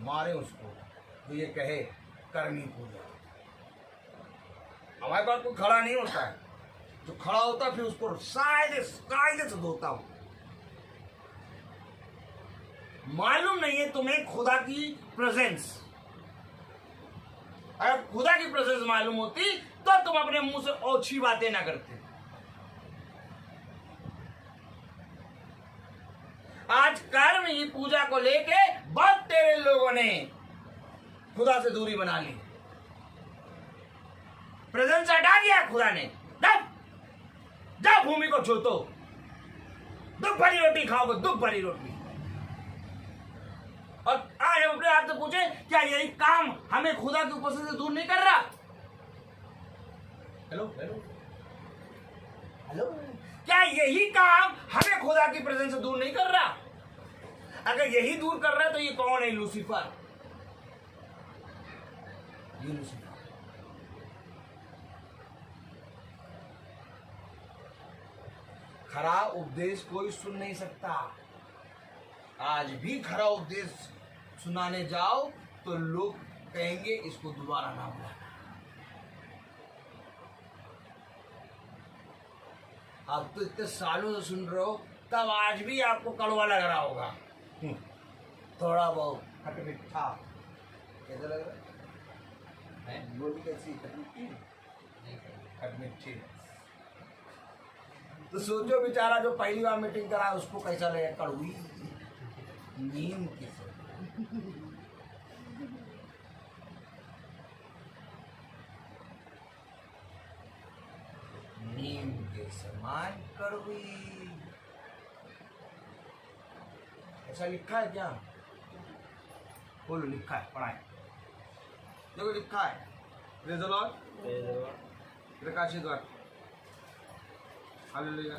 मारे उसको, तो ये कहे कर्मी पूजा। हमारे पास कोई खड़ा नहीं होता है, जो खड़ा होता है फिर उसको कायदे से धोता हूं। मालूम नहीं है तुम्हें खुदा की प्रेजेंस। अगर खुदा की प्रेजेंस मालूम होती तो तुम अपने मुंह से ओछी बातें ना करते। आज कर्म ही पूजा को लेके बहुत तेरे लोगों ने खुदा से दूरी बना ली, प्रेजेंस हटा दिया खुदा ने। जा भूमि को जोतो, दुख भरी रोटी खाओगे, दुख भरी रोटी। और आज हम अपने आप से पूछे, क्या यही काम हमें खुदा की उपस्थिति से दूर नहीं कर रहा? हेलो हेलो हेलो, क्या यही काम हमें खुदा की प्रेजेंस से दूर नहीं कर रहा? अगर यही दूर कर रहा है तो ये कौन है? लूसीफर। ये लूसीफर खरा उपदेश कोई सुन नहीं सकता। आज भी खरा उपदेश सुनाने जाओ तो लोग कहेंगे इसको दोबारा ना बुलाना। आप तो इतने सालों से सुन रहे हो, तब आज भी आपको कड़वा लग रहा होगा, थोड़ा बहुत खट मिठा। कैसा लग रहा है? बोली कैसी? खट मिठी। तो सोचो बेचारा जो पहली बार मीटिंग करा उसको कैसा लगे? कड़वी नीम की। नीम के समान कड़वी। ऐसा लिखा है क्या? बोलो, लिखा है, पढ़ाए। देखो लिखा है, प्रेज़ द लॉर्ड, प्रकाशित वाक्य। Hallelujah,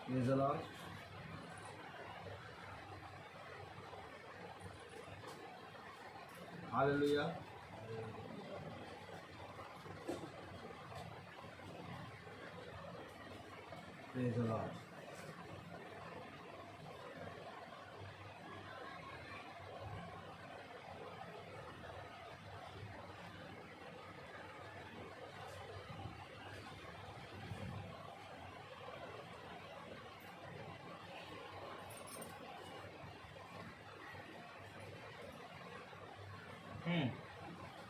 praise the Lord. Hallelujah, praise the Lord.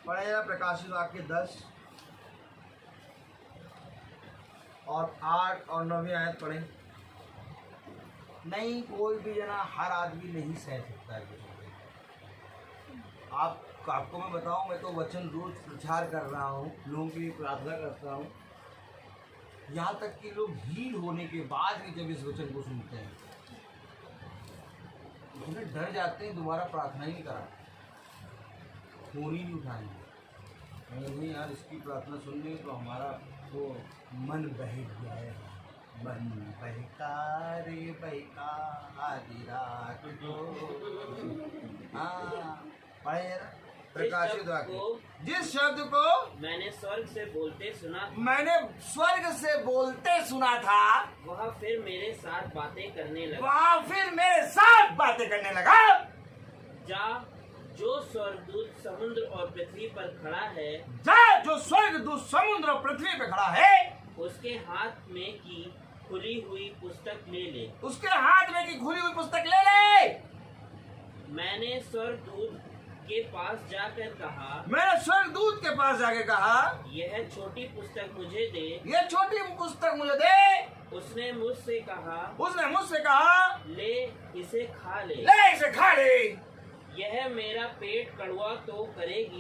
पढ़े जरा प्रकाशित वाक्य 10 और 8 और 9वीं आयत पढ़े। नहीं, कोई भी जना हर आदमी नहीं सह सकता है। आपको मैं बताऊं, मैं तो वचन रोज प्रचार कर रहा हूँ, लोगों के लिए प्रार्थना करता हूँ, यहाँ तक कि लोग हील होने के बाद भी जब इस वचन को सुनते हैं उन्हें डर जाते हैं, दोबारा प्रार्थना ही नहीं करा, फोन ही नहीं उठाएंगे। नहीं यार, इसकी प्रार्थना सुन ली तो हमारा तो मन बहक गया है, मन बहका रे बहका आधी रात को। हाँ, पढ़े जरा प्रकाशित वाक्य। जिस शब्द को मैंने स्वर्ग से बोलते सुना था, वह फिर मेरे साथ बातें करने लगा। जो स्वर्गदूत समुद्र और पृथ्वी पर खड़ा है, उसके हाथ में की खुली हुई पुस्तक ले ले। मैंने स्वर्गदूत के पास जाकर कहा, यह छोटी पुस्तक मुझे दे। उसने मुझसे कहा, ले इसे खा ले। यह मेरा पेट कड़वा तो करेगी,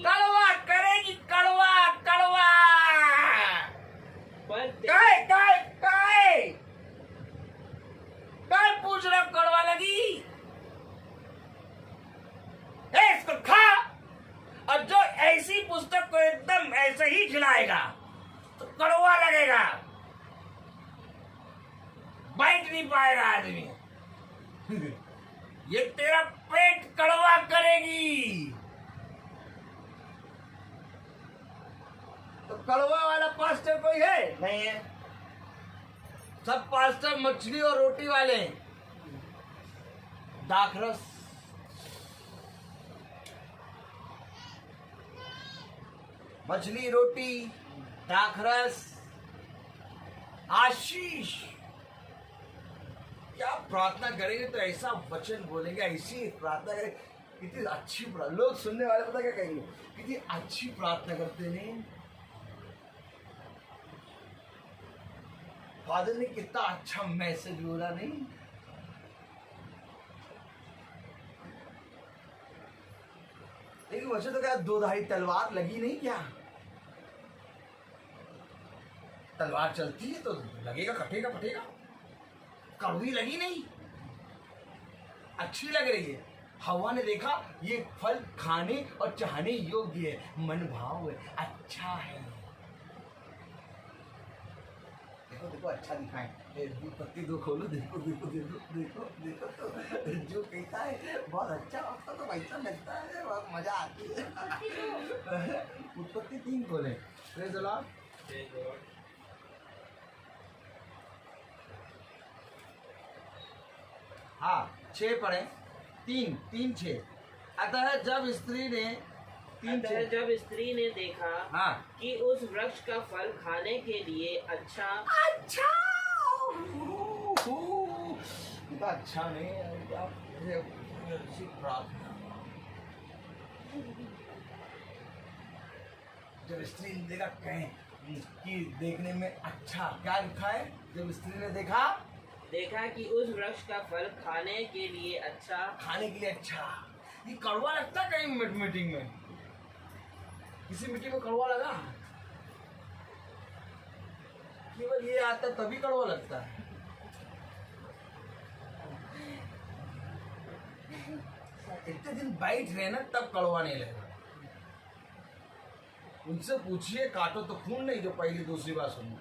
पर पूछ रहा कड़वा लगी, इसको खा। और जो ऐसी पुस्तक को एकदम ऐसे ही खिलाएगा तो कड़वा लगेगा, बैठ नहीं पाएगा आदमी। ये तेरा पेट कड़वा करेगी। तो कड़वा वाला पास्टर कोई है? नहीं है। सब पास्टर मछली और रोटी वाले, दाखरस। मछली, रोटी, दाखरस, आशीष। क्या प्रार्थना करेंगे तो ऐसा वचन बोलेंगे, ऐसी प्रार्थना करेंगे, कितनी अच्छी लोग सुनने वाले पता क्या कहेंगे, कितनी अच्छी प्रार्थना करते हैं, फादर ने कितना अच्छा मैसेज बोला। नहीं, लेकिन वैसे तो क्या दो धारी तलवार लगी नहीं क्या? तलवार चलती है तो लगेगा, कटेगा फटेगा। कड़वी लगी नहीं, अच्छी लग रही है। हवा ने देखा ये फल खाने और चाहने योग्य है, मन भाव है, अच्छा है। देखो देखो, अच्छा दिखाएं। पत्ती दो खोलो, देखो देखो देखो देखो देखो, तो जो कहता है बहुत अच्छा होता तो वैसा लगता है, बहुत मजा आती है। उत्पत्ति 3 खोले। Praise the Lord. हाँ, 6 पढ़े, 3:6। अतः जब स्त्री ने देखा, हाँ, कि उस वृक्ष का फल खाने के लिए अच्छा अच्छा नहीं है, प्रार्थना। जब स्त्री ने देखा, कहें कि देखने में अच्छा, क्या लिखा है? जब स्त्री ने देखा कि उस वृक्ष का फल खाने के लिए अच्छा। ये कड़वा लगता कहीं मीटिंग में? किसी मीटिंग में कड़वा लगा? केवल ये आता तभी कड़वा लगता है। इतने दिन बैठ रहे ना, तब कड़वा नहीं लगेगा। उनसे पूछिए, काटो तो खून नहीं, जो पहली दूसरी बार सुनो।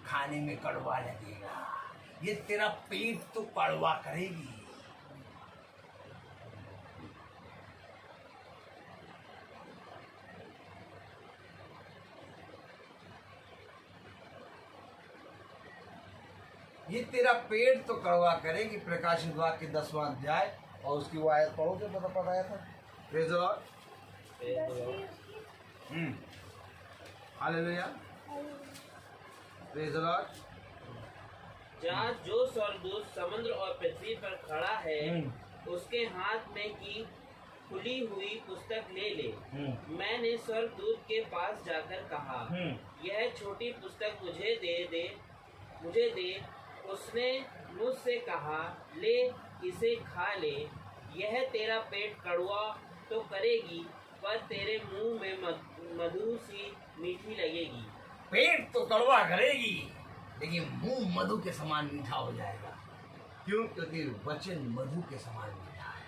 खाने में कड़वा लगेगा, ये तेरा पेट तो कड़वा करेगी। ये तेरा पेट तो कड़वा करेगी। प्रकाशित वाक्य 10वां अध्याय और उसकी वो आयत पढ़ो जो पढ़ाया था। Praise the Lord. Hallelujah. Praise the Lord. जहाँ जो स्वर्गदूत समुद्र और पृथ्वी पर खड़ा है उसके हाथ में की खुली हुई पुस्तक ले ले। मैंने स्वर्गदूत के पास जाकर कहा, यह छोटी पुस्तक मुझे दे। उसने मुझसे कहा, ले इसे खा ले। यह तेरा पेट कड़वा तो करेगी, पर तेरे मुंह में मधु सी मीठी लगेगी। पेट तो कड़वा करेगी, लेकिन मुंह मधु के समान मीठा हो जाएगा। क्यों? क्योंकि वचन मधु के समान मीठा है।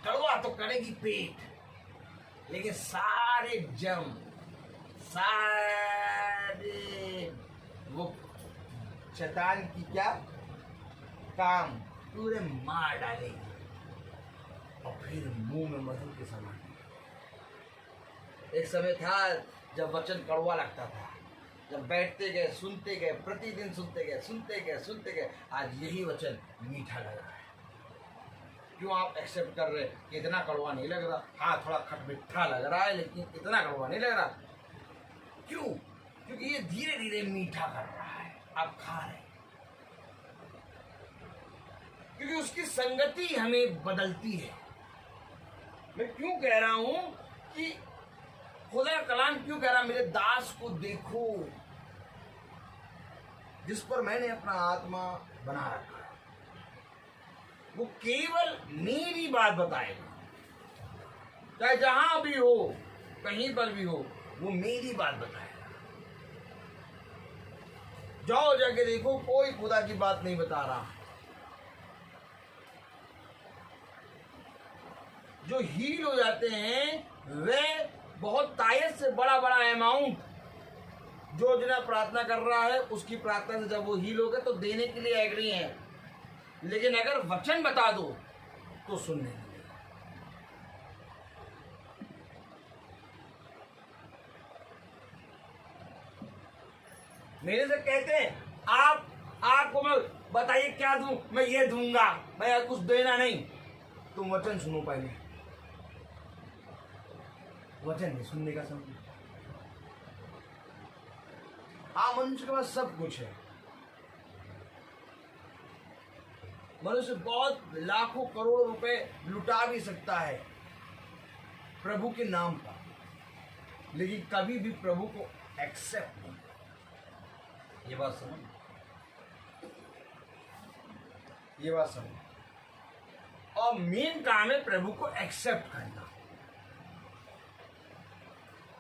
कड़वा तो करेगी पेट, लेकिन सारे वो शैतान की क्या काम पूरे मार डालेगी, और फिर मुंह में मधु के समान। एक समय था जब वचन कड़वा लगता था, जब बैठते गए, सुनते गए, प्रतिदिन सुनते गए, आज यही वचन मीठा लग रहा है। क्यों आप एक्सेप्ट कर रहे कि इतना कड़वा नहीं लग रहा? हाँ, थोड़ा खटमिठा लग रहा है, लेकिन इतना कड़वा नहीं लग रहा। क्यों? क्योंकि ये धीरे धीरे मीठा कर रहा है, आप खा रहे हैं। क्योंकि उसकी संगति हमें बदलती है। मैं क्यों कह रहा हूं कि खुदा कलाम क्यों कह रहा, मेरे दास को देखो जिस पर मैंने अपना आत्मा बना रखा है। वो केवल मेरी बात बताएगा, चाहे जहां भी हो, कहीं पर भी हो, वो मेरी बात बताएगा। जाओ जाके देखो, कोई खुदा की बात नहीं बता रहा। जो हील हो जाते हैं वे बहुत तायत से बड़ा अमाउंट जो जना प्रार्थना कर रहा है उसकी प्रार्थना से जब वो हील हो गए तो देने के लिए एग्री हैं, लेकिन अगर वचन बता दो तो सुनने के लिए। मेरे से कहते हैं आपको मैं बताइए क्या दूं, मैं ये दूंगा, मैं कुछ देना नहीं। तुम वचन सुनो, पहले वचन नहीं सुनने का समय। मनुष्य के पास सब कुछ है, मनुष्य बहुत लाखों करोड़ रुपए लुटा भी सकता है प्रभु के नाम पर, लेकिन कभी भी प्रभु को एक्सेप्ट नहीं। ये बात समझ, ये बात समझ। और मेन काम है प्रभु को एक्सेप्ट करना।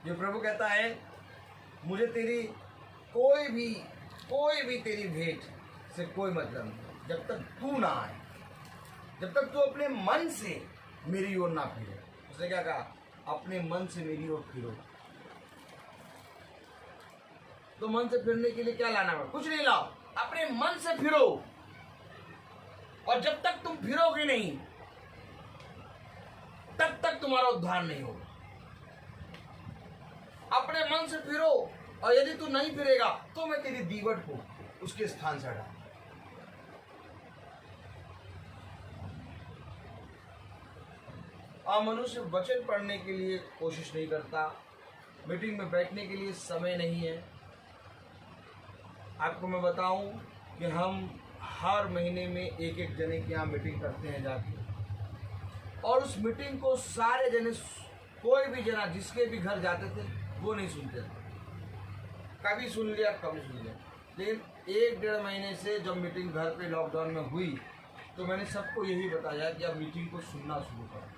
जो प्रभु कहता है, मुझे तेरी कोई भी तेरी भेंट से कोई मतलब नहीं, जब तक तू ना आए, जब तक तू अपने मन से मेरी ओर ना फिरे। उसने क्या कहा? अपने मन से मेरी ओर फिरो। तो मन से फिरने के लिए क्या लाना है? कुछ नहीं लाओ, अपने मन से फिरो। और जब तक तुम फिरोगे नहीं, तब तक तुम्हारा उद्धार नहीं होगा। अपने मन से फिरो, और यदि तू नहीं फिरेगा तो मैं तेरी दीवट को उसके स्थान से हटा। मनुष्य वचन पढ़ने के लिए कोशिश नहीं करता, मीटिंग में बैठने के लिए समय नहीं है। आपको मैं बताऊं कि हम हर महीने में एक जने के यहाँ मीटिंग करते हैं जाके, और उस मीटिंग को सारे जने, कोई भी जना जिसके भी घर जाते थे वो नहीं सुनते थे। कभी सुन लिया, कभी सुन लिया, लेकिन 1-1.5 महीने से जब मीटिंग घर पे लॉकडाउन में हुई तो मैंने सबको यही बताया कि आप मीटिंग को सुनना शुरू करो,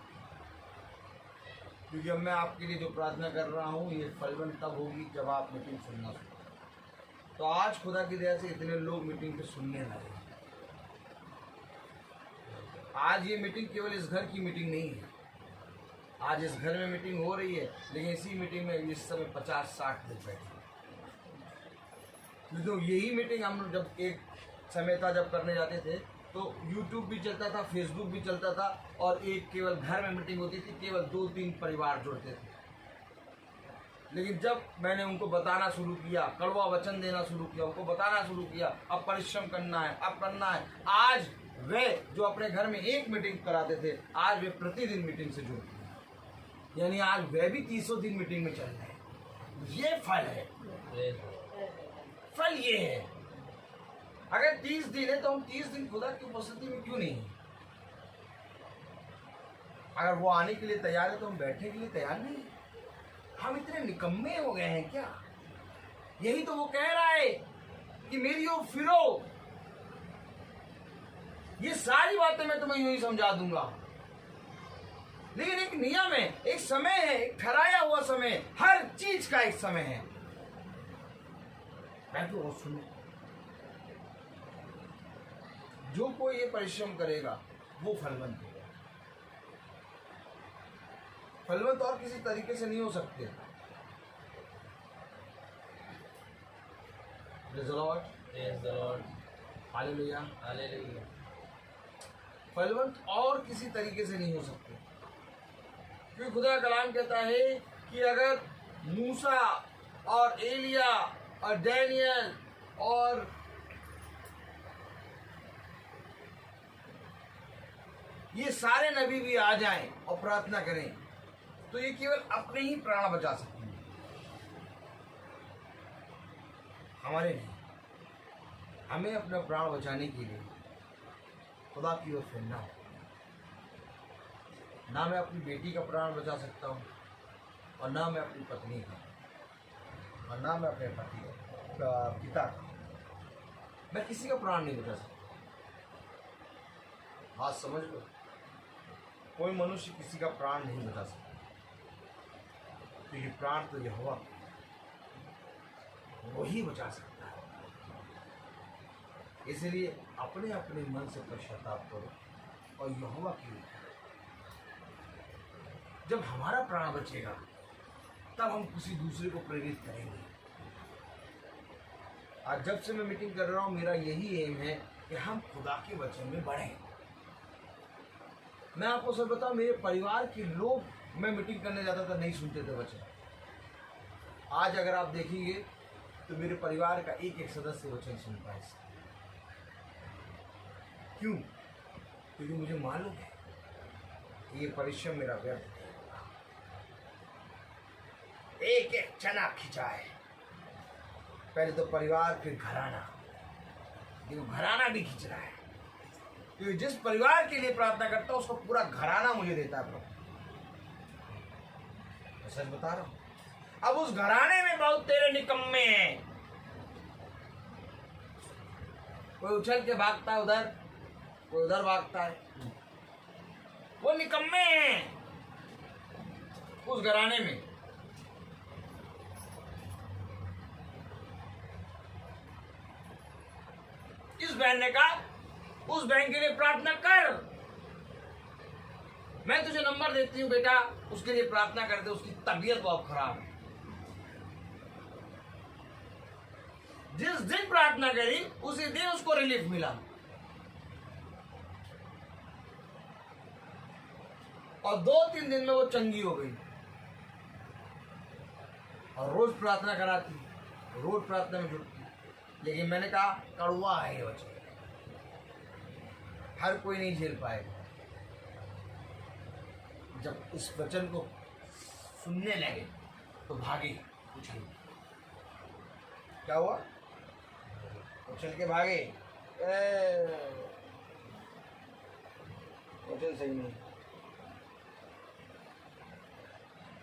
क्योंकि अब मैं आपके लिए जो प्रार्थना कर रहा हूँ ये फलवन तब होगी जब आप मीटिंग सुनना शुरू करो। तो आज खुदा की दया से इतने लोग मीटिंग पे सुनने लगे। आज ये मीटिंग केवल इस घर की मीटिंग नहीं है, आज इस घर में मीटिंग हो रही है, लेकिन इसी मीटिंग में इस समय 50-60 लोग बैठे। तो यही मीटिंग हम लोग जब एक समय था जब करने जाते थे तो YouTube भी चलता था, Facebook भी चलता था, और एक केवल घर में मीटिंग होती थी, केवल 2-3 परिवार जुड़ते थे। लेकिन जब मैंने उनको बताना शुरू किया, कड़वा वचन देना शुरू किया, उनको बताना शुरू किया, अब परिश्रम करना है, अब करना है, आज वे जो अपने घर में एक मीटिंग कराते थे, आज वे प्रतिदिन मीटिंग से जुड़ते हैं। यानी आज वे भी 300 दिन मीटिंग में चल रहे हैं। ये फल है, फल ये है। अगर 30 दिन है तो हम 30 दिन खुदा की उपस्थिति में क्यों नहीं हैं? अगर वो आने के लिए तैयार है तो हम बैठने के लिए तैयार नहीं हैं। हम इतने निकम्मे हो गए हैं क्या? यही तो वो कह रहा है कि मेरी ओर फिरो। ये सारी बातें मैं तुम्हें यूं ही समझा दूंगा, लेकिन एक नियम है, एक समय है, एक ठहराया हुआ समय, हर चीज का एक समय है। बैठो और सुनो। जो कोई ये परिश्रम करेगा वो फलवंत होगा। फलवंत और किसी तरीके से नहीं हो सकते। Praise the Lord. Praise the Lord. Hallelujah. Hallelujah. फलवंत और किसी तरीके से नहीं हो सकते, क्योंकि खुदा का कलाम कहता है कि अगर मूसा और एलिया और डैनियल और ये सारे नबी भी आ जाएं और प्रार्थना करें तो ये केवल अपने ही प्राण बचा सकते हैं, हमारे नहीं। हमें अपना प्राण बचाने के लिए खुदा की ओर फिरना है। ना मैं अपनी बेटी का प्राण बचा सकता हूँ, और ना मैं अपनी पत्नी का, और ना मैं अपने पति का, पिता का। मैं किसी का प्राण नहीं बचा सकता। बात समझ लो, कोई मनुष्य किसी का प्राण नहीं बचा सकता, क्योंकि प्राण तो यहोवा वही बचा सकता है। इसलिए अपने अपने मन से पश्चाताप करो और यहोवा की ओर। जब हमारा प्राण बचेगा तब हम किसी दूसरे को प्रेरित करेंगे। आज जब से मैं मीटिंग कर रहा हूं, मेरा यही एम है कि हम खुदा के वचन में बढ़ें। मैं आपको सच बताऊं, मेरे परिवार के लोग, मैं मीटिंग करने जाता था, नहीं सुनते थे वचन। आज अगर आप देखेंगे तो मेरे परिवार का एक एक सदस्य वचन सुनता है। क्यों? क्योंकि मुझे मालूम है कि ये परिश्रम मेरा व्यर्थ है। एक एक चना खिंचा है। पहले तो परिवार, फिर घराना, लेकिन घराना भी खींच रहा है, क्योंकि जिस परिवार के लिए प्रार्थना करता हूं उसको पूरा घराना मुझे देता है प्रभु। मैं सच बता रहा हूं। अब उस घराने में बहुत तेरे निकम्मे हैं। कोई उछल के भागता है उधर, कोई उधर भागता है। वो निकम्मे हैं उस घराने में। इस बहन ने कहा उस बहन के लिए प्रार्थना कर। मैं तुझे नंबर देती हूँ बेटा, उसके लिए प्रार्थना कर दे, उसकी तबीयत बहुत खराब है। जिस दिन प्रार्थना करी उसी दिन उसको रिलीफ मिला, और 2-3 दिन में वो चंगी हो गई। और रोज प्रार्थना कराती, रोज प्रार्थना में जुटती। लेकिन मैंने कहा कड़वा है ये वचन, हर कोई नहीं झेल पाएगा। जब इस वचन को सुनने लगे तो भागे, उछल। क्या हुआ? उछल के भागे। वचन सही नहीं।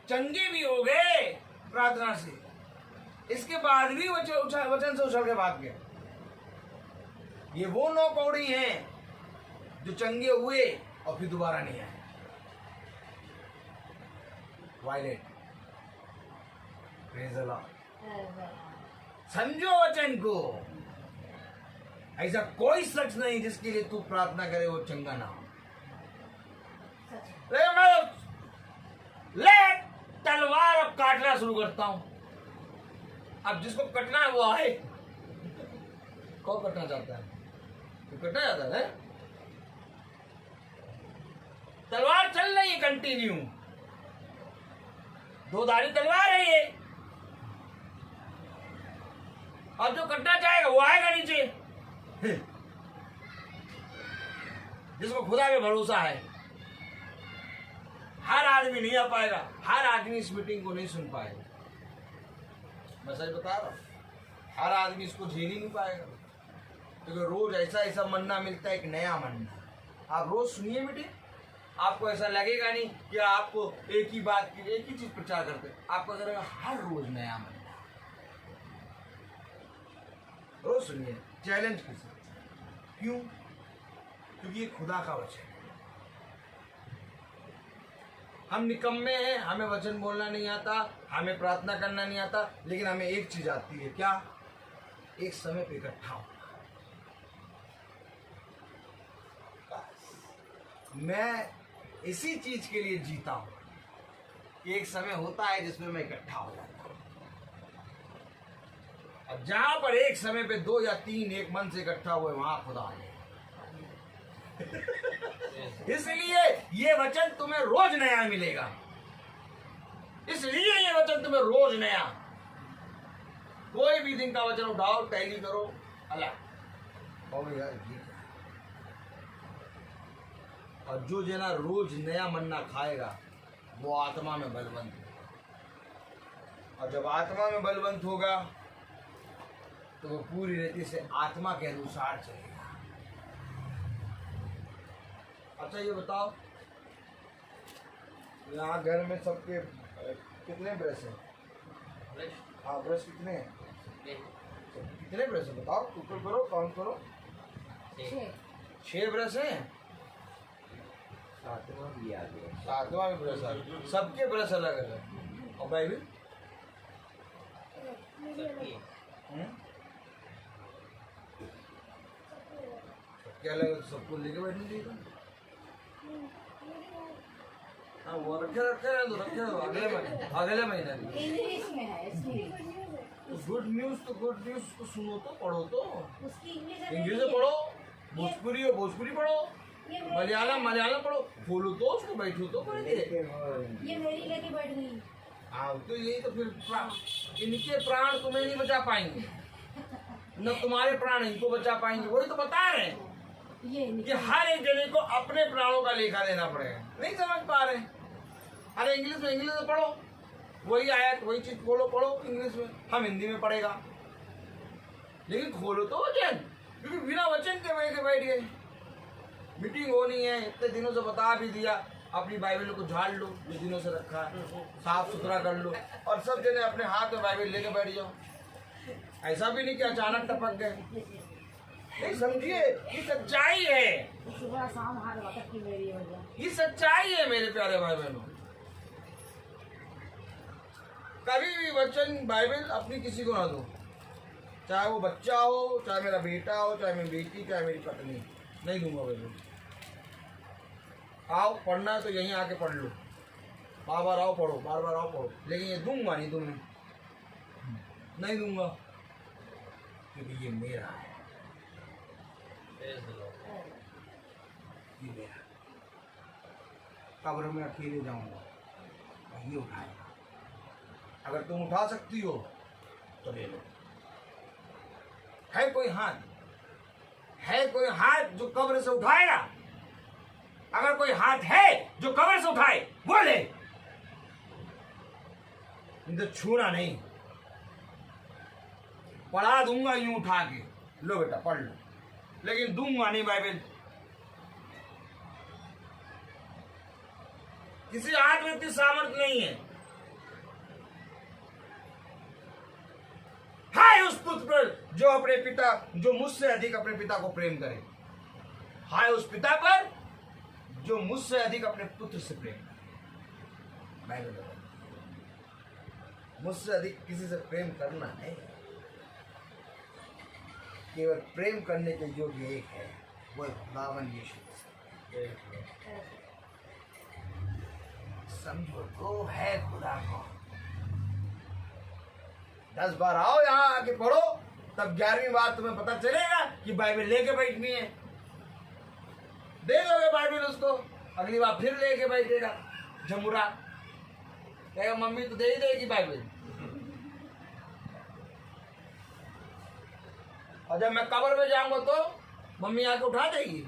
चंगे भी हो गए प्रार्थना से, इसके बाद भी वचन से उछल के भाग गए। ये वो 9 कौड़ी हैं जो चंगे हुए और फिर दोबारा नहीं आए। Violet, praise the Lord. समझो वचन को। ऐसा कोई शख्स नहीं जिसके लिए तू प्रार्थना करे वो चंगा ना हो। ले तलवार और काटना शुरू करता हूं। अब जिसको कटना है वो आए। कौन कटना चाहता है? तो कटना चाहता है। तलवार चल रही है कंटिन्यू, 2 धारी तलवार है ये। अब जो कटना चाहेगा वो आएगा नीचे। जिसको खुदा पे भरोसा है। हर आदमी नहीं आ पाएगा, हर आदमी इस मीटिंग को नहीं सुन पाएगा। मैं सच बता रहा हूं, हर आदमी इसको झेल ही नहीं पाएगा। क्योंकि रोज ऐसा ऐसा मन्ना मिलता है, एक नया मन्ना। आप रोज सुनिए बेटे, आपको ऐसा लगेगा नहीं कि आपको एक ही बात की एक ही चीज प्रचार करते, आपको ऐसा लगेगा हर रोज नया मन्ना। रोज सुनिए, चैलेंज के साथ। क्यों? क्योंकि ये खुदा का वचन है। हम निकम्मे हैं, हमें वचन बोलना नहीं आता, हमें प्रार्थना करना नहीं आता, लेकिन हमें एक चीज आती है, क्या? एक समय पे इकट्ठा होना। मैं इसी चीज के लिए जीता हूं कि एक समय होता है जिसमें मैं इकट्ठा हो जाता हूं। अब जहां पर एक समय पे 2 या 3 एक मन से इकट्ठा हुए, वहां खुदा आ जाए। इसलिए ये वचन तुम्हें रोज नया मिलेगा, इसलिए ये वचन तुम्हें रोज नया। कोई भी दिन का वचन उठाओ, टैली करो, अलग और यार ये। और जो जना रोज नया मन्ना खाएगा वो आत्मा में बलवंत होगा, और जब आत्मा में बलवंत होगा तो वो पूरी रीति से आत्मा के अनुसार चलेगा। अच्छा ये बताओ, यहाँ घर में सबके कितने ब्रश हैं? हाँ, ब्रश कितने हैं? कितने ब्रश हैं बताओ, ऊपर करो, काउंट करो। 6 ब्रश हैं। 7वां भी ब्रश है, सबके ब्रश अलग अलग। और बाइबिल क्या अलग, सबको लेके बैठने चाहिए। हाँ, वो रखे अगले महीने इंग्लिश में है, गुड न्यूज तो गुड न्यूज को सुनो तो पढ़ो तो, उसकी इंग्लिश में पढ़ो, भोजपुरी हो भोजपुरी पढ़ो, मलयालम पढ़ो, खोलो तो उसको, बैठो तो पढ़ के। ये मेरी लेके बैठ गई। हाँ तो यही तो फिर इनके प्राण तुम्हें नहीं बचा पाएंगे, न तुम्हारे प्राण इनको बचा पाएंगे। वही तो बता रहे हैं कि हर एक जने को अपने प्राणों का लेखा देना पड़ेगा। नहीं समझ पा रहे? अरे इंग्लिश में पढ़ो, वही आयत वही चीज खोलो पढ़ो इंग्लिश में, हम हिंदी में पढ़ेगा, लेकिन खोलो तो वचन। क्योंकि बिना वचन के बैठ गए, मीटिंग होनी है, इतने दिनों से बता भी दिया, अपनी बाइबल को झाड़ लो जो दिनों से रखा है, साफ सुथरा कर लो, और सब जने अपने हाथ में बाइबल लेके बैठ जाओ। ऐसा भी नहीं कि अचानक टपक गए। नहीं समझिए, ये सच्चाई है, सुबह शाम हाथ वक्त की मेरी हो जाए। ये सच्चाई है मेरे प्यारे भाई बहनों। कभी भी वचन बाइबल अपनी किसी को ना दो, चाहे वो बच्चा हो, चाहे मेरा बेटा हो, चाहे मेरी बेटी, चाहे मेरी पत्नी, नहीं दूंगा बाइबल। आओ पढ़ना है तो यहीं आके पढ़ लो, बार बार आओ पढ़ो, बार बार आओ पढ़ो, लेकिन ये दूंगा नहीं तुम्हें, नहीं दूंगा, क्योंकि ये मेरा है, ये मेरा। कब्र में अकेले जाऊंगा, वही उठाएगा। अगर तुम उठा सकती हो तो ले लो। है कोई हाथ, है कोई हाथ जो कब्र से उठाएगा? अगर कोई हाथ है जो कब्र से उठाए वो ले, तो छूना नहीं। पढ़ा दूंगा यूं उठा के, लो बेटा पढ़ लो, लेकिन दूंगा नहीं बाइबल। किसी हाथ में इतनी सामर्थ्य नहीं है। हाय उस पुत्र पर जो अपने पिता, जो मुझसे अधिक अपने पिता को प्रेम करे। हाय उस पिता पर जो मुझसे अधिक अपने पुत्र से प्रेम करे। बाइबल मुझसे अधिक किसी से प्रेम करना है, केवल प्रेम करने के योग्य एक है, वो खुदावन यीशु। समझो तो है खुदा को। 10 बार आओ यहाँ आके पढ़ो, तब 11वीं बार तुम्हें पता चलेगा कि बाइबल लेके बैठनी है। दे दोगे बाइबल उसको, अगली बार फिर लेके बैठेगा झमुरा, कहेगा मम्मी तो दे ही देगी बाइबल। और जब मैं कब्र में जाऊंगा तो मम्मी आके उठा देगी।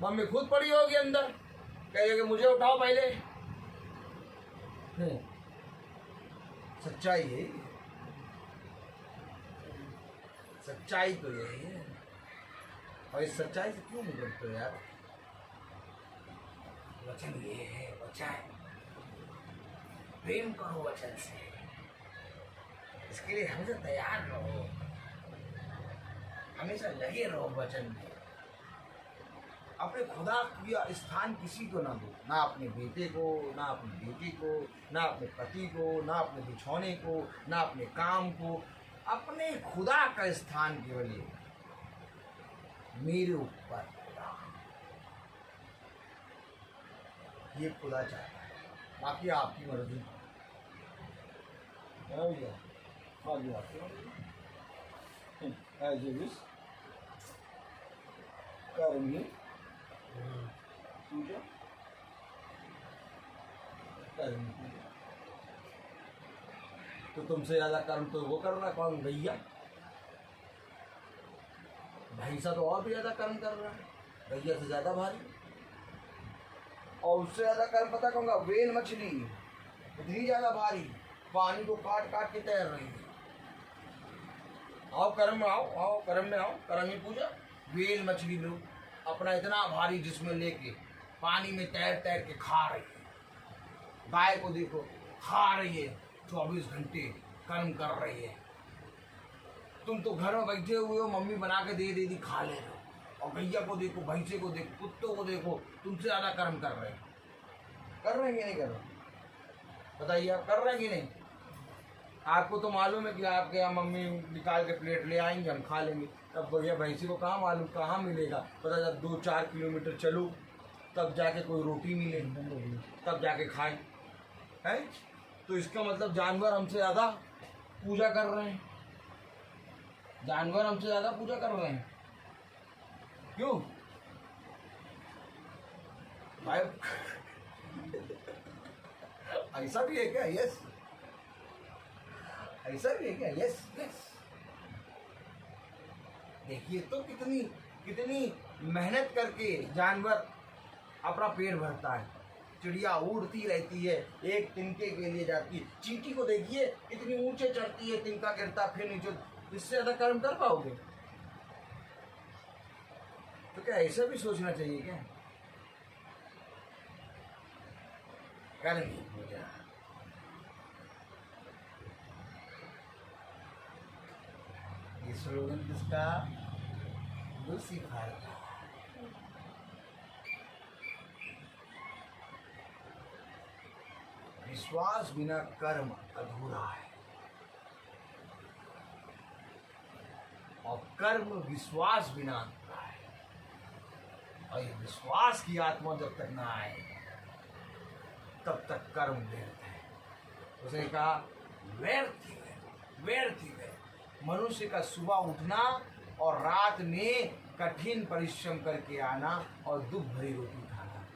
मम्मी खुद पड़ी होगी अंदर, कहेगी मुझे उठाओ पहले। सच्चाई है, सच्चाई तो यही है। और इस सच्चाई से क्यों नहीं करते यार? वचन ये है, वचन प्रेम करो वचन से, इसके लिए हमेशा तैयार रहो, हमेशा लगे रहो वचन में। अपने खुदा का स्थान किसी को ना दो, ना अपने बेटे को, ना अपनी बेटी को, ना अपने पति को, ना अपने बिछौने को, ना अपने काम को। अपने खुदा का स्थान केवल ये, मेरे ऊपर खुदा, ये खुदा चाहता है, बाकी आपकी मर्जी। करेंगे पूजा, करेंगे तो तुमसे ज्यादा कर्म तो वो कर रहा है, कौन? भैया। भैंसा तो और भी ज्यादा कर्म कर रहा है, भैया से ज्यादा भारी। और उससे ज्यादा कर्म पता कौन? वेल मछली, इतनी ज्यादा भारी, पानी को काट काट के तैर रही है। आओ कर्म में, आओ आओ कर्म में आओ, करेंगे पूजा। वेल मछली लो, अपना इतना भारी जिसमें लेके पानी में तैर तैर के खा रही है। गाय को देखो, खा रही है, 24 घंटे कर्म कर रही है। तुम तो घर में बैठे हुए हो, मम्मी बना के दे दी, खा ले रहे हो। और गैया को देखो, भैंसे को देखो, कुत्तों को देखो, तुमसे ज्यादा कर्म कर रहे हैं। कर रहे हैं कि नहीं कर रहे? बताइए, आप कर रहे हैं कि नहीं? आपको तो मालूम है कि आपके यहाँ मम्मी निकाल के प्लेट ले आएंगे, हम खा लेंगे। तब भैया भैंसी को कहाँ मालूम कहाँ मिलेगा? पता जब 2-4 किलोमीटर चलो तब जाके कोई रोटी मिले, तब जाके खाए है। तो इसका मतलब जानवर हमसे ज़्यादा पूजा कर रहे हैं, जानवर हमसे ज़्यादा पूजा कर रहे हैं। क्यों भाई? ऐसा भी है क्या? यस, ऐसा भी है क्या? Yes yes. देखिए तो कितनी कितनी मेहनत करके जानवर अपना पेट भरता है। चिड़िया उड़ती रहती है, एक तिनके के लिए जाती है। चींटी को देखिए, इतनी ऊंचे चढ़ती है, तिनका गिरता फिर नीचे। इससे ज्यादा कर्म कर पाओगे? तो क्या ऐसा भी सोचना चाहिए क्या? करेंगे पूजा। ये स्लोगन किसका? लूसीफर का। विश्वास बिना कर्म अधूरा है, और कर्म विश्वास बिना अधूरा है। और ये विश्वास की आत्मा जब तक ना आए तब तक कर्म व्यर्थ है। उसने कहा व्यर्थ ही व्यर्थ, व्यर्थ ही व्यर्थ। मनुष्य का सुबह उठना और रात में कठिन परिश्रम करके आना और दुख भरी रोटी खाना,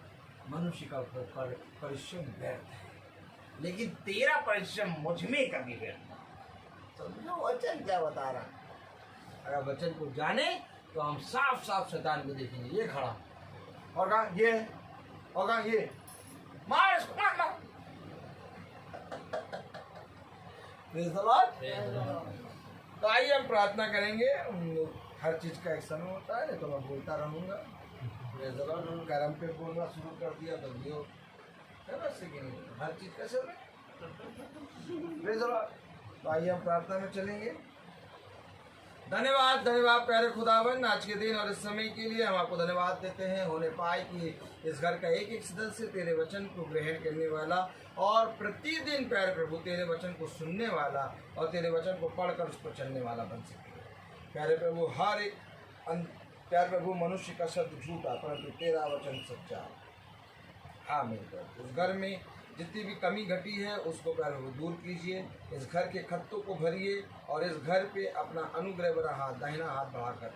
मनुष्य का परिश्रम व्यर्थ है। लेकिन तेरा परिश्रम मुझ में कभी व्यर्थ नहीं। समझो वचन क्या बता रहा? अगर वचन को जाने तो हम साफ साफ शैतान को देखेंगे। ये खड़ा और कहा ये, और कहा ये, मार इसको, मार मार। तो आइए हम प्रार्थना करेंगे। हर चीज का एक समय होता है, तो मैं बोलता रहूंगा। कर्म पे बोलना शुरू कर दिया तो ये हर चीज का समय। तो आइए हम प्रार्थना में चलेंगे। धन्यवाद धन्यवाद प्यारे खुदावन, आज के दिन और इस समय के लिए हम आपको धन्यवाद देते हैं। होने पाए कि इस घर का एक एक सदस्य तेरे वचन को ग्रहण करने वाला और प्रतिदिन प्यारे प्रभु तेरे वचन को सुनने वाला और तेरे वचन को पढ़कर उस पर चलने वाला बन सके। प्यारे प्रभु, हर एक प्यारे प्रभु मनुष्य का शब्द झूठा, परंतु तेरा वचन सच्चा। हाँ मिलकर उस घर में जितनी भी कमी घटी है उसको प्यारे प्रभु दूर कीजिए। इस घर के खत्तों को भरिए और इस घर पे अपना अनुग्रह भरा हाथ, दाहिना हाथ बढ़ाकर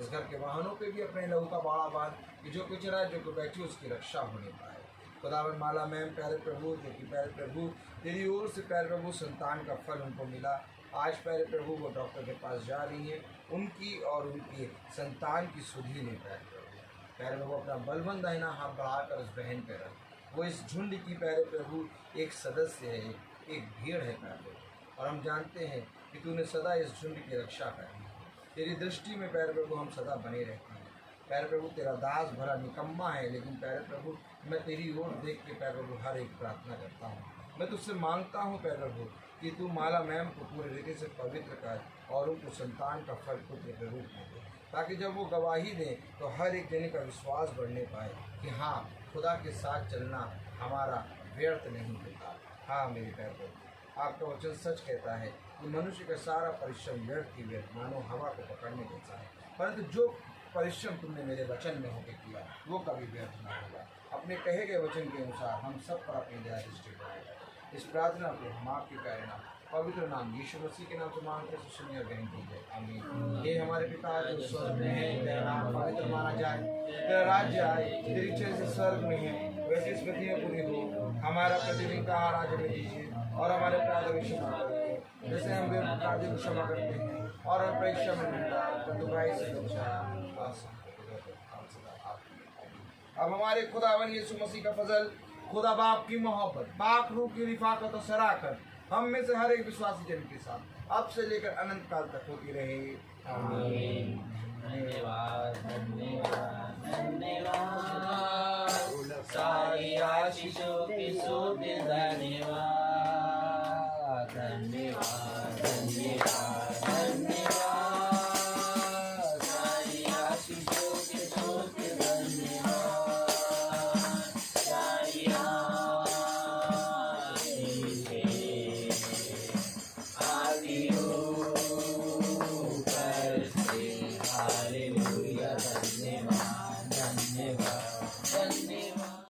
इस घर के वाहनों पे भी अपने लहू का बाड़ा बांध कि जो कुछ रहा, जो कोई बैठी उसकी रक्षा होने पाए। खुदावन माला मैम प्यारे प्रभु, जो कि प्यारे प्रभु तेरी ओर से प्यारे प्रभु संतान का फल उनको मिला। आज प्यारे प्रभु वो डॉक्टर के पास जा रही है, उनकी और उनकी संतान की सुधि ने प्यारे प्रभु अपना बलबंद दाहिना हाथ बढ़ाकर उस बहन पे रख। वो इस झुंड की प्यारे प्रभु एक सदस्य है, एक भीड़ है प्यारे प्रभु, और हम जानते हैं कि तूने सदा इस झुंड की रक्षा करनी है। तेरी दृष्टि में प्यारे प्रभु हम सदा बने रहते हैं। प्यारे प्रभु तेरा दास भरा निकम्मा है, लेकिन प्यारे प्रभु मैं तेरी ओर देख के प्यारे प्रभु हर एक प्रार्थना करता हूँ। मैं तुझसे मांगता हूँ प्यारे प्रभु कि तू माला मैम को पूरे रीति से पवित्र कर और उनको संतान का फल पुत्र के रूप में दे, ताकि जब वो गवाही दें तो हर एक जने का विश्वास बढ़ने पाए कि हाँ, खुदा के साथ चलना हमारा व्यर्थ नहीं होता। हाँ मेरे प्यारे प्रभु, आपका वचन सच कहता है कि मनुष्य का सारा परिश्रम व्यर्थ ही व्यर्थ मानो हवा को पकड़ने जैसा है, परंतु जो परिश्रम तुमने मेरे वचन में होकर किया वो कभी व्यर्थ ना होगा। अपने कहे गए वचन के अनुसार हम सब पर अपनी दया दृष्टि बनाएगा। इस प्रार्थना को हम आपके प्यारे नाम पवित्र नाम यीशु मसीह के नाम से मांगते हैं, सुनिए और ग्रहण कीजिए, आमीन। हे हमारे पिता जो स्वर्ग में है, तेरा नाम पवित्र माना जाए, तेरा राज्य आए, तेरी इच्छा जैसे स्वर्ग में है वैसे इस पृथ्वी में पूरी हो। हमारा प्रतिदिन का आहार आज हमें दीजिए और हमारे अपराधों की क्षमा करिए जैसे हम भी अपराधियों को क्षमा करते हैं, और हम परीक्षा में नहीं डाल परंतु बुराई से बचाओ। अब हमारे खुदावन यीशु मसीह का फजल, खुदा बाप की मोहब्बत, पाक रूह की रिफाकत और सराकत हम में से हर एक विश्वासी जन के साथ अब से लेकर अनंत काल तक होती रहे, आमीन। धन्यवाद धन्यवाद धन्यवाद, सारी आशीषों की स्तुति धन्यवाद।